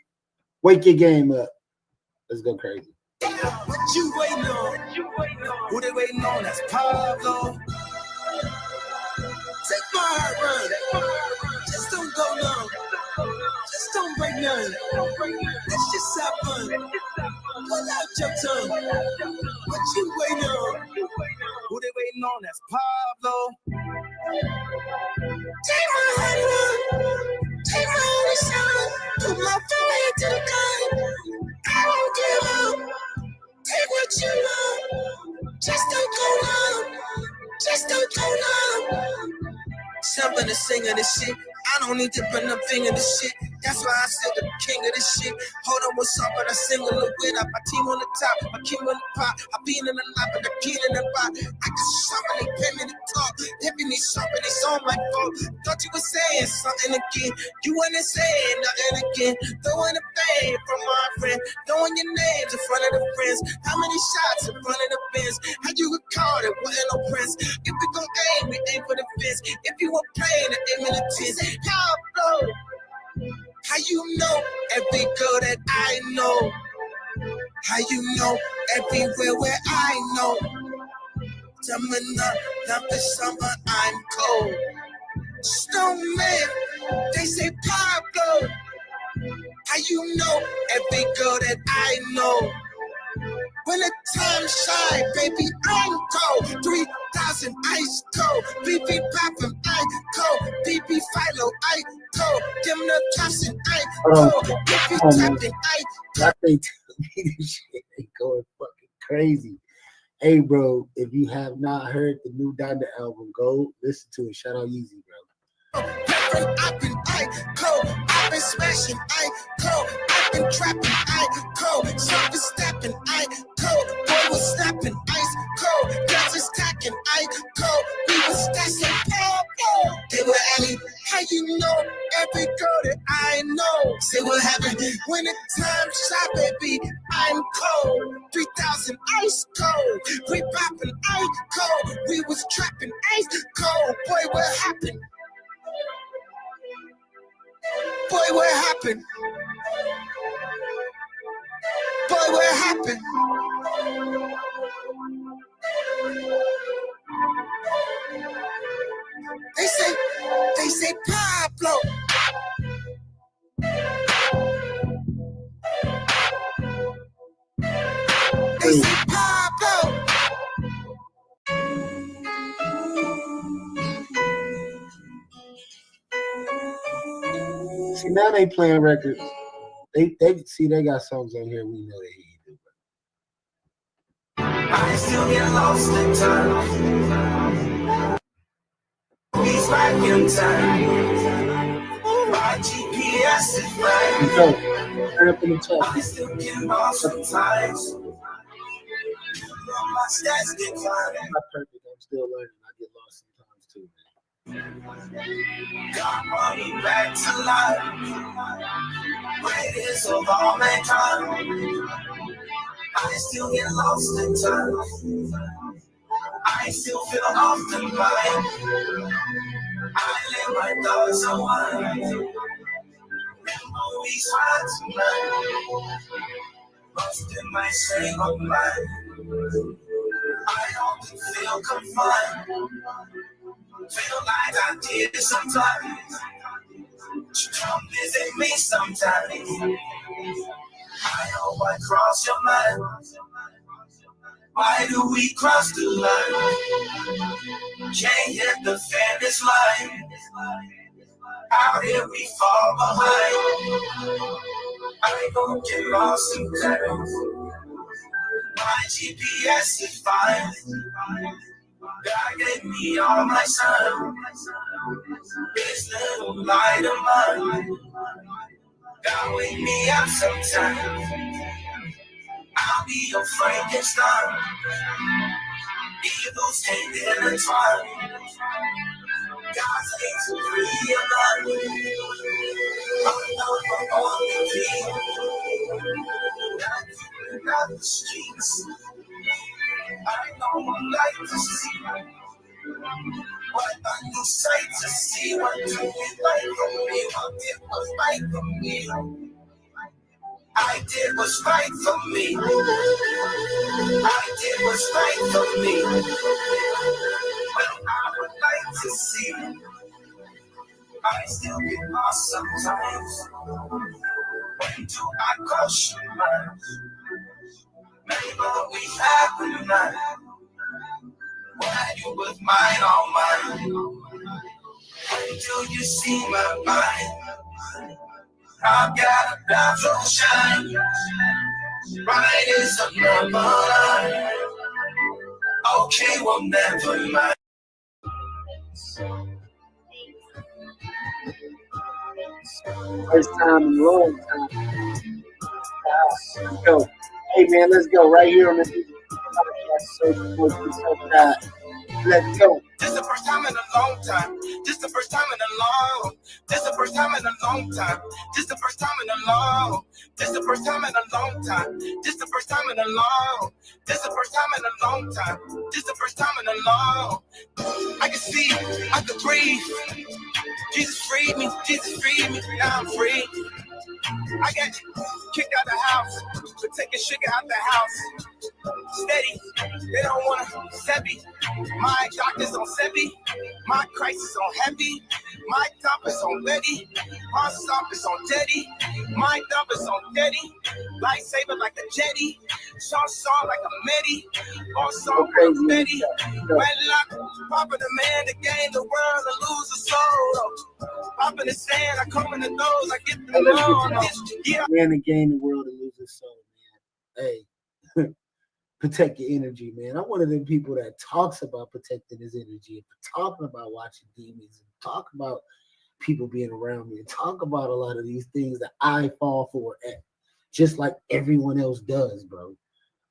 Wake your game up. Let's go crazy. What you waiting on? Who they waiting on? That's Pablo. Take my run. Just don't go down. Just don't break none. Let's just have fun. Pull out your tongue. What you waiting on? Who they waiting on? That's Pablo. Take my hand run. Take my only son. Put my forehead to the gun. I won't give up. Take what you want. Just don't go down. Just don't go down. Something to sing of this shit. I don't need to bring up finger to shit. That's why I said the king of this shit. Hold on, what's up? But I sing on the win up. My team on the top, my king on the pot. I been in the lap and the kid in the pot. I got something, they pay me to talk. Hipping me something, it's all my fault. Thought you were saying something again. You wasn't saying nothing again. Throwing the fame from my friend. Throwing your names in front of the friends. How many shots in front of the fence? How you would call it? Wasn't no prince. If we gon' aim, we aim for the fence. If you were playing, aim in the tents. How blow? How you know every girl that I know? How you know everywhere where I know? Summer, not the summer, I'm cold. Snowman, they say Pablo. How you know every girl that I know? When the time shine, baby, I'm cold. 3,000 ice cold. BB poppin', I cold. BB Philo, I cold. Them the tossing, I cold. BB tapping, I Y'all they tell me this shit ain't going fucking crazy. Hey, bro, if you have not heard the new Donda album, go listen to it. Shout out Yeezy, bro. I've been cold. I've been smashing, I cold. I've been trapping, I cold. Something stepping, I cold. Boy was snapping, ice cold. Guys is stacking, I cold. We was stashing, cold. They were Ellie. How you know every girl that I know? Say what happened when the time shot, baby. I'm cold. 3,000 ice cold. We popping, I cold. We was trapping, ice cold. Boy, what happened? Boy, what happened? Boy, what happened? They say Pablo. They say Pablo. See, now they playing records. They see they got songs on here we know they ain't do. I still get lost in time. He's back in time. My GPS is right. So, turn up in the chat. I still get lost sometimes. My stats decline. I'm not perfect. I'm still learning. I get lost sometimes too, man. God brought me back to life. Greatest of all mankind. I still get lost in time. I I still feel off the line. I let my thoughts unwind. Memories hard tonight. Lost in my state of mind. I often feel confined. Feel like I did sometimes. You come visit me sometimes. I hope I cross your mind. Why do we cross the line? Can't hit the finish line. How did we fall behind? I don't get lost in time. My GPS is fine. God gave me all my time. This little light of mine. God wake me up sometimes. I'll be your Frankenstein. Evils can't intertwine. God's hate to realign. I'm not only king. Not the streets. I know what light to see. What a new sight to see. What do you like from me? What it was right for me. I did what's right for me. I did what's right for me. Well, I would like to see. I still get lost sometimes. When do I cross your mind? Maybe we have tonight. Why you was mine all mine? Until you see my mind. I've got a bathroom shine. Right is a number. Okay, well, never mind. First time in a long time. Let's go. Hey man, let's go right here on the podcast. Let's go. This the first time in a long time. This the first time in a long. This the first time in a long time. This the first time in a long. This the first time in a long time. This the first time in a long. This the first time in a long time. This the first time in a long. I can see, I can breathe. Jesus freed me, Jesus freed me. Now I'm free. I got kicked out the house for taking sugar out the house. Steady, they don't wanna set me. My doctor's on Sebi, my crisis on heavy, my top is on ready, my stop is on jetty, my dump is on steady, lightsaber like a jetty, song like a medi, all song like a Betty, wedlock, popping the man to gain the world and lose the soul. Up in the sand, I come in the nose, I get the loan. Yeah. Man to gain the world and lose his soul, man. Hey. Protect your energy, man. I'm one of them people that talks about protecting his energy and talking about watching demons and talk about people being around me and talk about a lot of these things that I fall for, just like everyone else does, bro.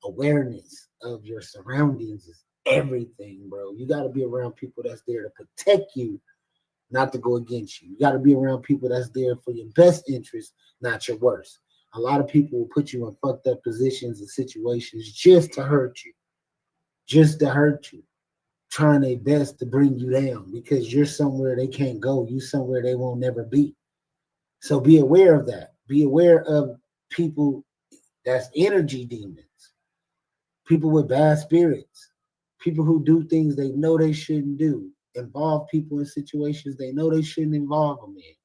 Awareness of your surroundings is everything, bro. You got to be around people that's there to protect you, not to go against you. You got to be around people that's there for your best interest, not your worst. A lot of people will put you in fucked up positions and situations just to hurt you, trying their best to bring you down because you're somewhere they can't go. You somewhere they won't never be. So be aware of that. Be aware of people that's energy demons, people with bad spirits, people who do things they know they shouldn't do, involve people in situations they know they shouldn't involve them in.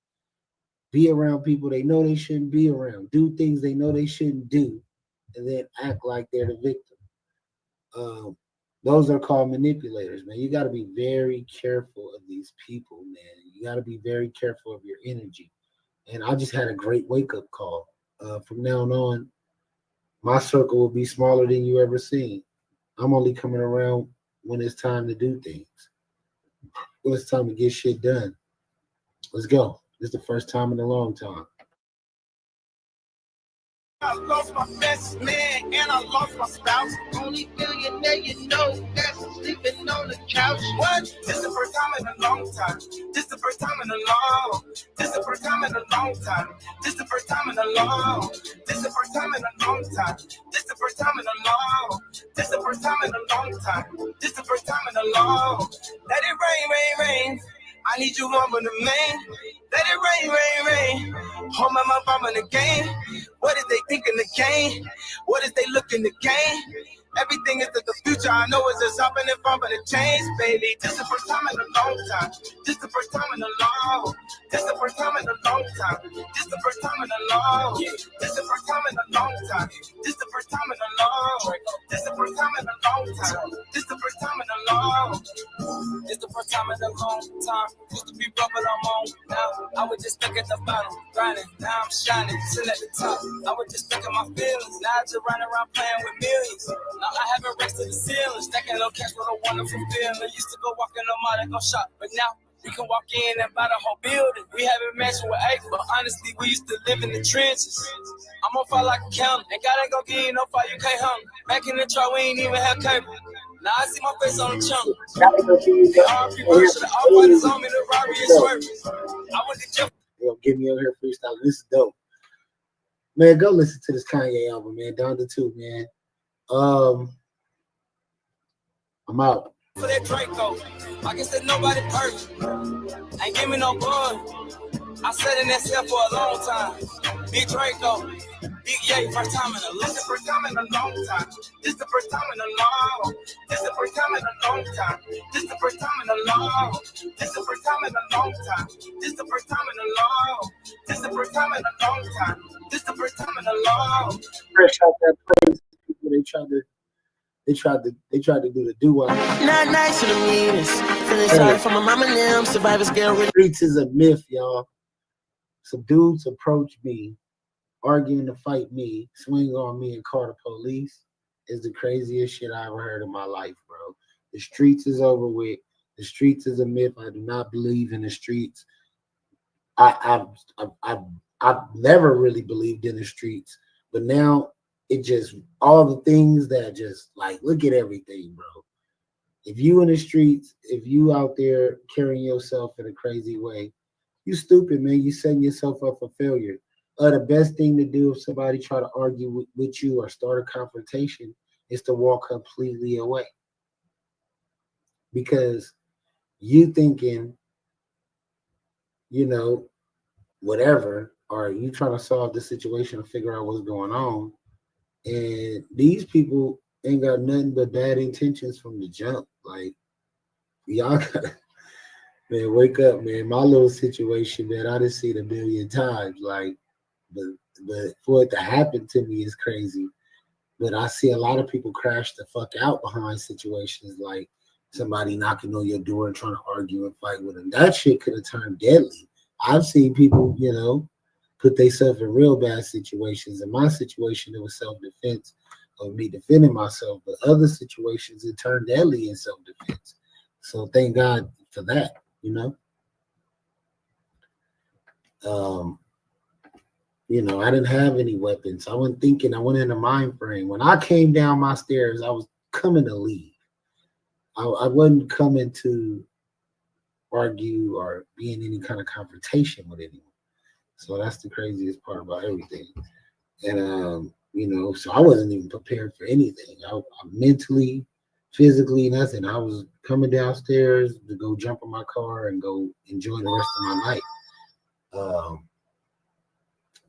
Be around people they know they shouldn't be around. Do things they know they shouldn't do, and then act like they're the victim. Those are called manipulators, man. You got to be very careful of these people, man. You got to be very careful of your energy. And I just had a great wake-up call. From now on, my circle will be smaller than you ever seen. I'm only coming around when it's time to do things. When it's time to get shit done. Let's go. This is the first time in a long time. I lost my best man and I lost my spouse. Only billionaire you know that's sleeping on the couch. What? This the first time in a long time. This the first time in a long. This the first time in a long time. This the first time in a long. This the first time in a long time. This the first time in a long. This the first time in a long time. This the first time in a long. Let it rain, rain, rain. I need you on the main. Let it rain, rain, rain. Hold my mouth, I'm in the game. What is they thinking the game? What is they looking to gain? Everything is in the future. I know it's just hopping and bumping the chains, baby. This the first time in a long time. This the first time in a long. This the first time in a long time. This the first time in a long. This the first time in a long time. This the first time in a long. This the first time in a long time. This the first time in a long. It's the first time in a long time. Used to be broke, but I'm on now. I was just stuck at the bottom, grinding. Now I'm shining, sitting at the top. I was just stuck in my feelings. Now I just run around playing with millions. Now I haven't raced to the ceiling. Stacking low cash with a wonderful feeling. Used to go walk in the mall and go shop, but now we can walk in and buy the whole building. We haven't matched with acres, but honestly, we used to live in the trenches. I'm on fire like a counter, and God ain't gon' give you no fire, you can't hum. Back in the truck, we ain't even have cable. Now I see my face on the chunk. The RP version, all fighters on me, the robbery is swerving. I went to jump. Yo, get me over here freestyle. This is dope. Man, go listen to this Kanye album, man. Donda 2, man. I'm out. For that Draco, like I said, nobody perfect. Ain't give me no bun. I sat in that cell for a long time. Big Draco, big yay, first time in a long. This the first time in a long time. This the first time in a long. This the first time in a long time. This the first time in a long. This the first time in a long time. This the first time in a long. This the first time in a long time. This the first time in a long. Fresh out that praise, people they tried to do the do-wop. Not nice to the meanest. Feeling sorry for my mama and them. Survivors girl. Streets is a myth, y'all. Some dudes approach me, arguing to fight me, swing on me, and call the police. Is the craziest shit I ever heard in my life, bro. The streets is over with. The streets is a myth. I do not believe in the streets. I've never really believed in the streets, but now it just all the things that just like look at everything, bro. If you in the streets, if you out there carrying yourself in a crazy way, you stupid, man. You setting yourself up for failure. The best thing to do if somebody try to argue with you or start a confrontation is to walk completely away. Because you thinking, you know, whatever, or you trying to solve the situation and figure out what's going on. And these people ain't got nothing but bad intentions from the jump. Like, y'all gotta, man, wake up, man. My little situation, man, I done seen a million times. Like, but for it to happen to me is crazy. But I see a lot of people crash the fuck out behind situations like somebody knocking on your door and trying to argue and fight with them. That shit could have turned deadly. I've seen people, you know, put themselves in real bad situations. In my situation, it was self-defense of me defending myself. But other situations, it turned deadly in self-defense. So thank God for that, you know. You know, I didn't have any weapons. I wasn't thinking. I went in a mind frame. When I came down my stairs, I was coming to leave. I wasn't coming to argue or be in any kind of confrontation with anyone. So that's the craziest part about everything. And, you know, so I wasn't even prepared for anything. I mentally, physically, nothing. I was coming downstairs to go jump in my car and go enjoy the rest of my night.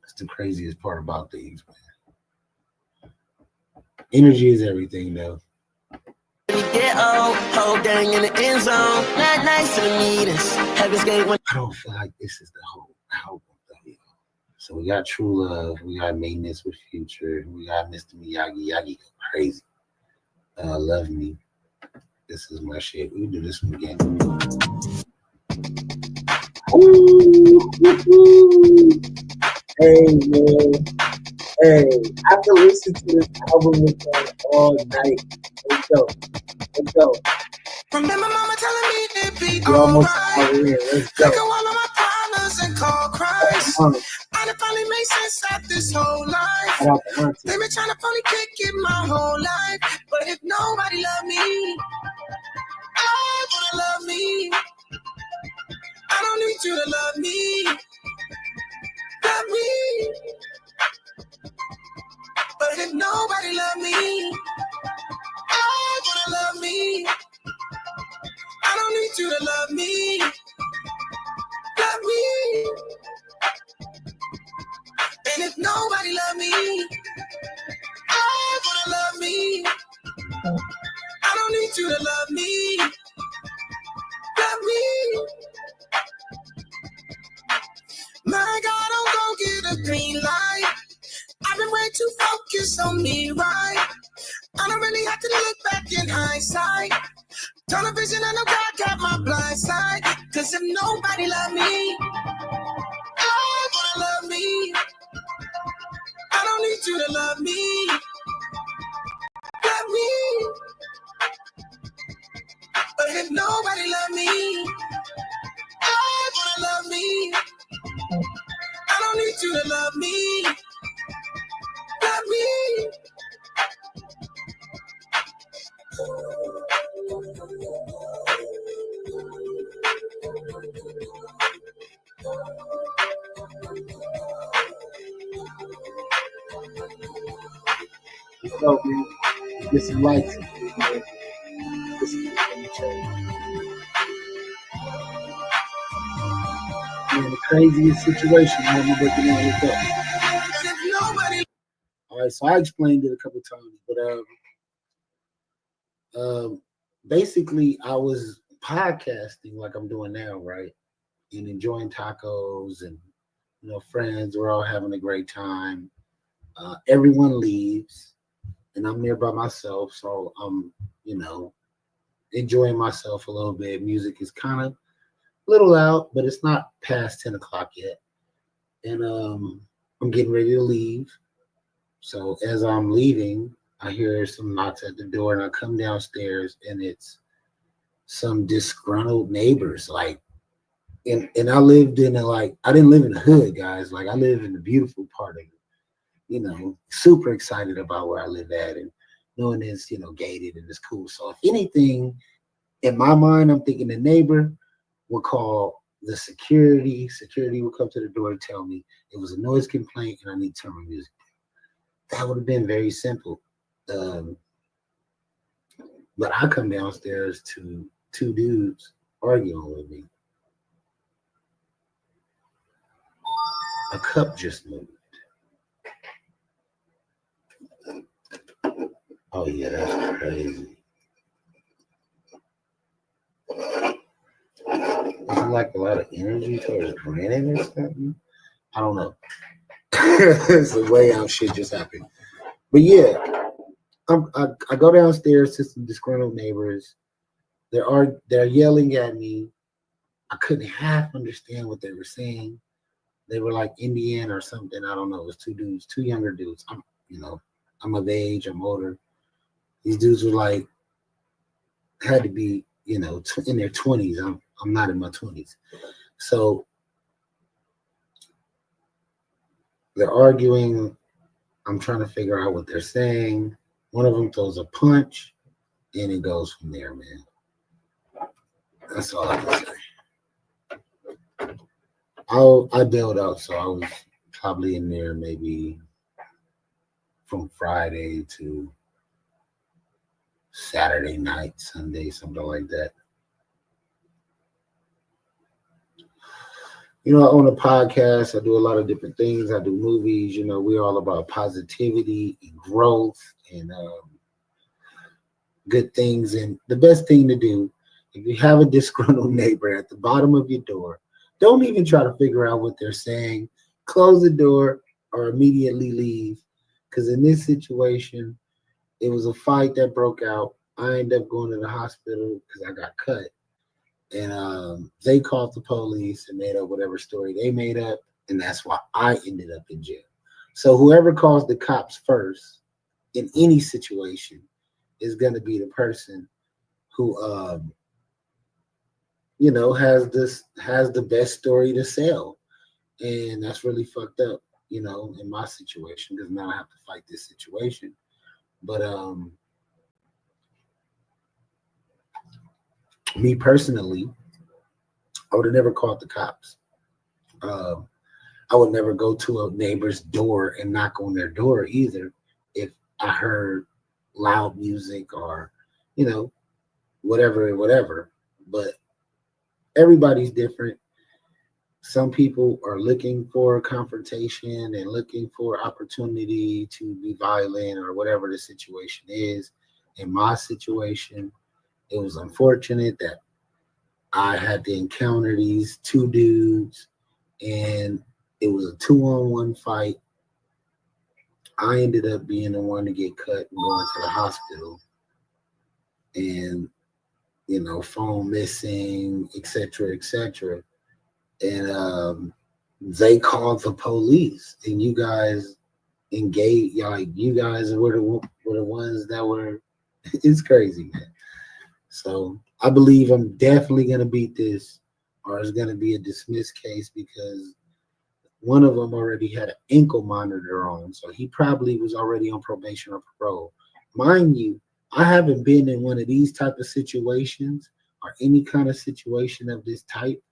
That's the craziest part about things, man. Energy is everything, though. Get old, whole gang in the end zone. Not nice to the meanest. Heaven's gate when I don't feel like this is the whole album, though. So we got True Love, we got Maintenance with Future, we got Mr. Miyagi. Yagi go crazy. Love Me. This is my shit. We can do this one again. Ooh. Hey, man. Hey, I can listen to this album with y'all all night. Let's go. Let's go. Remember mama telling me it be We almost alright. out here. Let's go. Look at all of my problems. wasn't called Christ. And it finally made sense after this whole life. They've been trying to phony kick it my whole life. But if nobody love me, I wanna love me. I don't need you to love me. Love me. But if nobody love me, I wanna love me. I don't need you to love me. Love me. And if nobody love me, I wanna love me. I don't need you to love me. Love me. My God, I'm gon' get a green light. I've been way too focused on me, right? I don't really have to look back in hindsight. Tunnel vision and the God got my blind side. Cause if nobody love me, I wanna love me. I don't need you to love me. Love me. But if nobody love me, I wanna love me. I don't need you to love me. Love me. So, man, get some lights. Get some man, the craziest situation when you're looking at it up. All right, so I explained it a couple times, but basically I was podcasting like I'm doing now, right? And enjoying tacos and friends. We're all having a great time. Everyone leaves, and I'm there by myself, so I'm enjoying myself a little bit. Music is kind of a little loud, but it's not past 10 o'clock yet. And I'm getting ready to leave. So as I'm leaving, I hear some knocks at the door, and I come downstairs, and it's some disgruntled neighbors. And I lived in I didn't live in the hood, guys. Like, I live in the beautiful part of it. Super excited about where I live at, and knowing it's, gated and it's cool. So if anything, in my mind, I'm thinking the neighbor would call the security. Security would come to the door and tell me it was a noise complaint and I need to turn my music down. That would have been very simple. But I come downstairs to two dudes arguing with me. A cup just moved. Oh yeah, that's crazy. Is it like a lot of energy towards granite or something? I don't know. It's the way how shit just happened. But yeah, I go downstairs to some disgruntled neighbors. They're yelling at me. I couldn't half understand what they were saying. They were like Indian or something. I don't know. It was two dudes, two younger dudes. I'm of age. I'm older. These dudes were had to be, in their 20s. I'm not in my 20s. So they're arguing. I'm trying to figure out what they're saying. One of them throws a punch, and it goes from there, man. That's all I can say. I bailed out, so I was probably in there maybe from Friday to Saturday night, Sunday, something like that. I own a podcast. I do a lot of different things. I do movies. We're all about positivity and growth and good things. And the best thing to do, if you have a disgruntled neighbor at the bottom of your door, don't even try to figure out what they're saying. Close the door or immediately leave. Because in this situation, it was a fight that broke out. I ended up going to the hospital because I got cut. And they called the police and made up whatever story they made up. And that's why I ended up in jail. So whoever calls the cops first in any situation is going to be the person who has the best story to sell. And that's really fucked up, in my situation, because now I have to fight this situation. But me personally, I would have never called the cops. Um, I would never go to a neighbor's door and knock on their door either if I heard loud music or, whatever. But everybody's different. Some people are looking for confrontation and looking for opportunity to be violent or whatever the situation is. In my situation, it was unfortunate that I had to encounter these two dudes, and it was a 2-on-1 fight. I ended up being the one to get cut and going to the hospital, and phone missing, etc. And they called the police, and you guys engaged. You guys were the ones that were. It's crazy, man. So I believe I'm definitely gonna beat this, or it's gonna be a dismissed case because one of them already had an ankle monitor on, so he probably was already on probation or parole. Mind you, I haven't been in one of these type of situations or any kind of situation of this type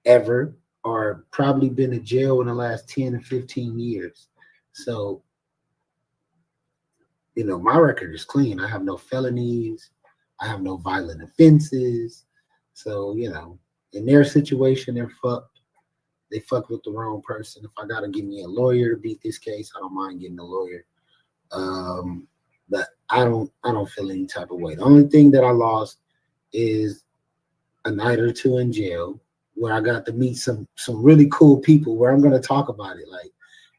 ever, or probably been in jail in the last 10 or 15 years. So, my record is clean. I have no felonies. I have no violent offenses. So, in their situation, they're fucked. They fucked with the wrong person. If I gotta give me a lawyer to beat this case, I don't mind getting a lawyer. But I don't feel any type of way. The only thing that I lost is a night or two in jail, where I got to meet some really cool people, where I'm gonna talk about it. Like,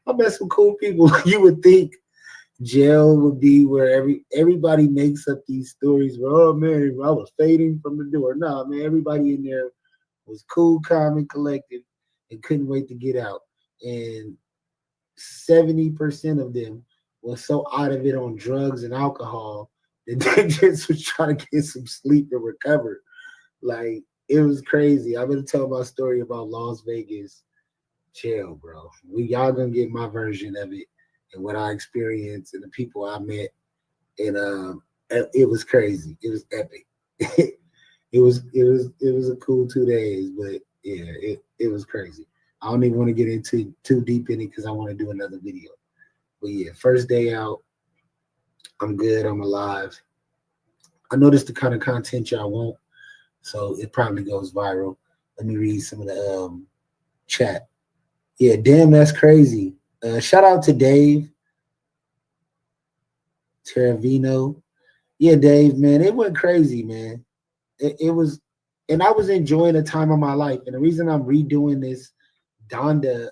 I met some cool people. You would think jail would be where everybody makes up these stories where, oh man, I was fading from the door. No, man, everybody in there was cool, calm, and collected and couldn't wait to get out. And 70% of them was so out of it on drugs and alcohol that they just was trying to get some sleep and recover. Like, it was crazy. I'm gonna tell my story about Las Vegas jail, bro. Y'all gonna get my version of it and what I experienced and the people I met. And it was crazy. It was epic. it was a cool 2 days, but yeah, it was crazy. I don't even want to get into too deep in it because I want to do another video. But yeah, first day out, I'm good. I'm alive. I know this is the kind of content y'all want, so it probably goes viral. Let me read some of the chat. Yeah, damn, that's crazy. Shout out to Dave Teravino. Yeah, Dave, man, it went crazy, man. It was, and I was enjoying the time of my life. And the reason I'm redoing this Donda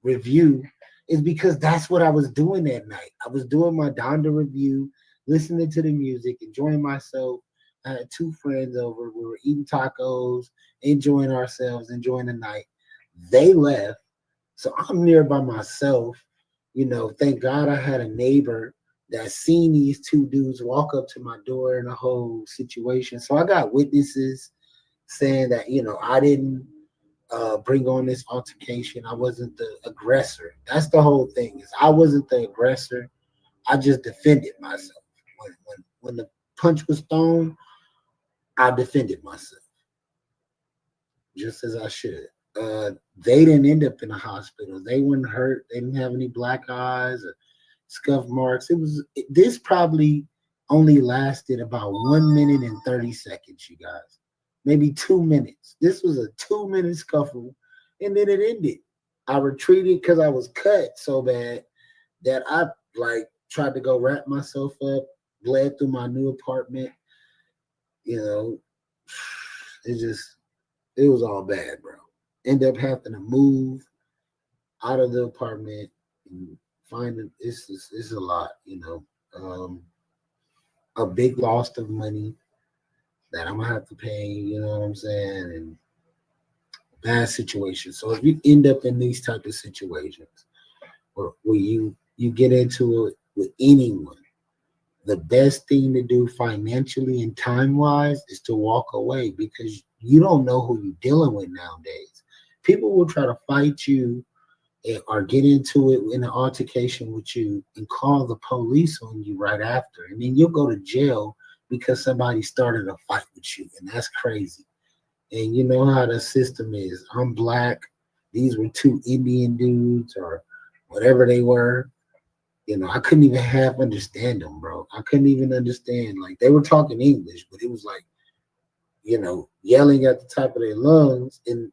review is because that's what I was doing that night. I was doing my Donda review, listening to the music, enjoying myself. I had 2 friends over. We were eating tacos, enjoying ourselves, enjoying the night. They left. So I'm there by myself. Thank God I had a neighbor that seen these 2 dudes walk up to my door in the whole situation. So I got witnesses saying that, I didn't bring on this altercation. I wasn't the aggressor. That's the whole thing, is I wasn't the aggressor. I just defended myself. When the punch was thrown, I defended myself, just as I should. They didn't end up in the hospital. They weren't hurt. They didn't have any black eyes or scuff marks. This probably only lasted about 1 minute and 30 seconds, you guys. Maybe 2 minutes. This was a 2-minute scuffle, and then it ended. I retreated because I was cut so bad that I tried to go wrap myself up, bled through my new apartment. It was all bad, bro. End up having to move out of the apartment and finding it's a lot, a big loss of money that I'm gonna have to pay, you know what I'm saying, and bad situation. So if you end up in these type of situations where you get into it with anyone, the best thing to do financially and time wise is to walk away because you don't know who you're dealing with nowadays. People will try to fight you or get into it in an altercation with you and call the police on you right after. And then you'll go to jail because somebody started a fight with you. And that's crazy. And you know how the system is. I'm black. These were two Indian dudes or whatever they were. You know, I couldn't even half understand them, bro. I couldn't even understand. Like they were talking English, but it was like, you know, yelling at the top of their lungs in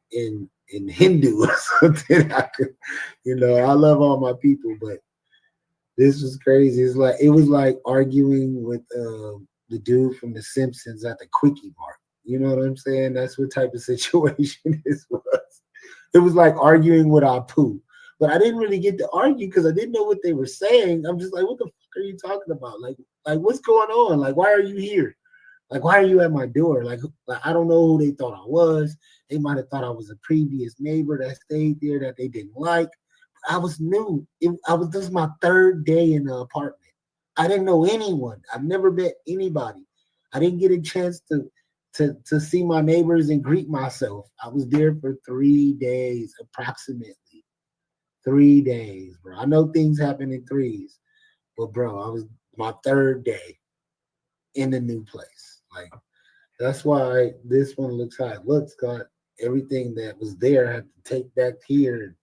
Hindu or something. I could, you know, I love all my people, but this was crazy. It was like arguing with the dude from The Simpsons at the Quickie Mart. You know what I'm saying? That's what type of situation this was. It was like arguing with Apu. But I didn't really get to argue because I didn't know what they were saying. I'm just like, what the fuck are you talking about? Like what's going on? Like, why are you here? Like, why are you at my door? Like I don't know who they thought I was. They might have thought I was a previous neighbor that stayed there that they didn't like. But I was new. This was my third day in the apartment. I didn't know anyone. I've never met anybody. I didn't get a chance to see my neighbors and greet myself. I was there for 3 days, approximately. 3 days, bro. I know things happen in threes, but bro, I was my third day in the new place. Like that's why this one looks how it looks. Got everything that was there. I had to take back here and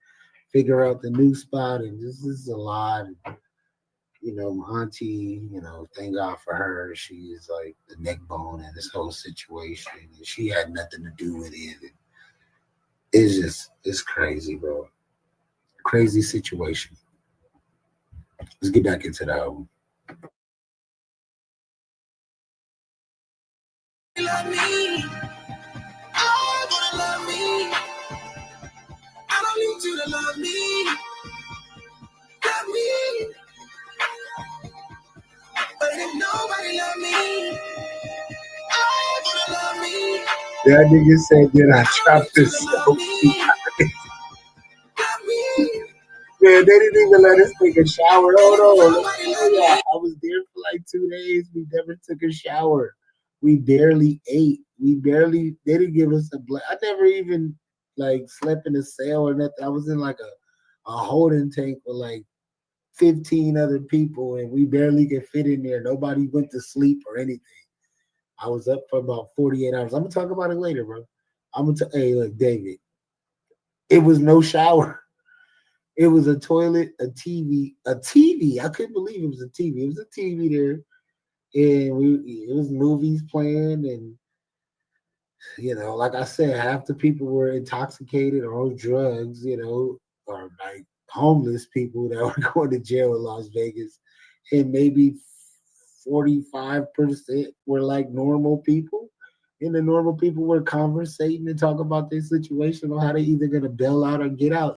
figure out the new spot. And this is a lot. You know, my auntie, you know, thank God for her. She's like the neck bone in this whole situation. And she had nothing to do with it. It's crazy, bro. Crazy situation. Let's get back into the album. Love me. I'm gonna love me. I don't need you to love me. Love me. But if nobody love me, I'm gonna love me. That nigga said that I dropped this so Man, they didn't even let us take a shower. Hold on. Yeah, I was there for like 2 days. We never took a shower. We barely ate. They didn't give us I never even like slept in a cell or nothing. I was in like a holding tank with like 15 other people and we barely could fit in there. Nobody went to sleep or anything. I was up for about 48 hours. I'm gonna talk about it later, bro. Hey, look, David. It was no shower. It was a toilet, a TV. I couldn't believe it was a TV. It was a TV there, and it was movies playing, and you know, like I said, half the people were intoxicated or on drugs, you know, or like homeless people that were going to jail in Las Vegas, and maybe 45% were like normal people. And the normal people were conversating and talk about their situation on how they either gonna bail out or get out.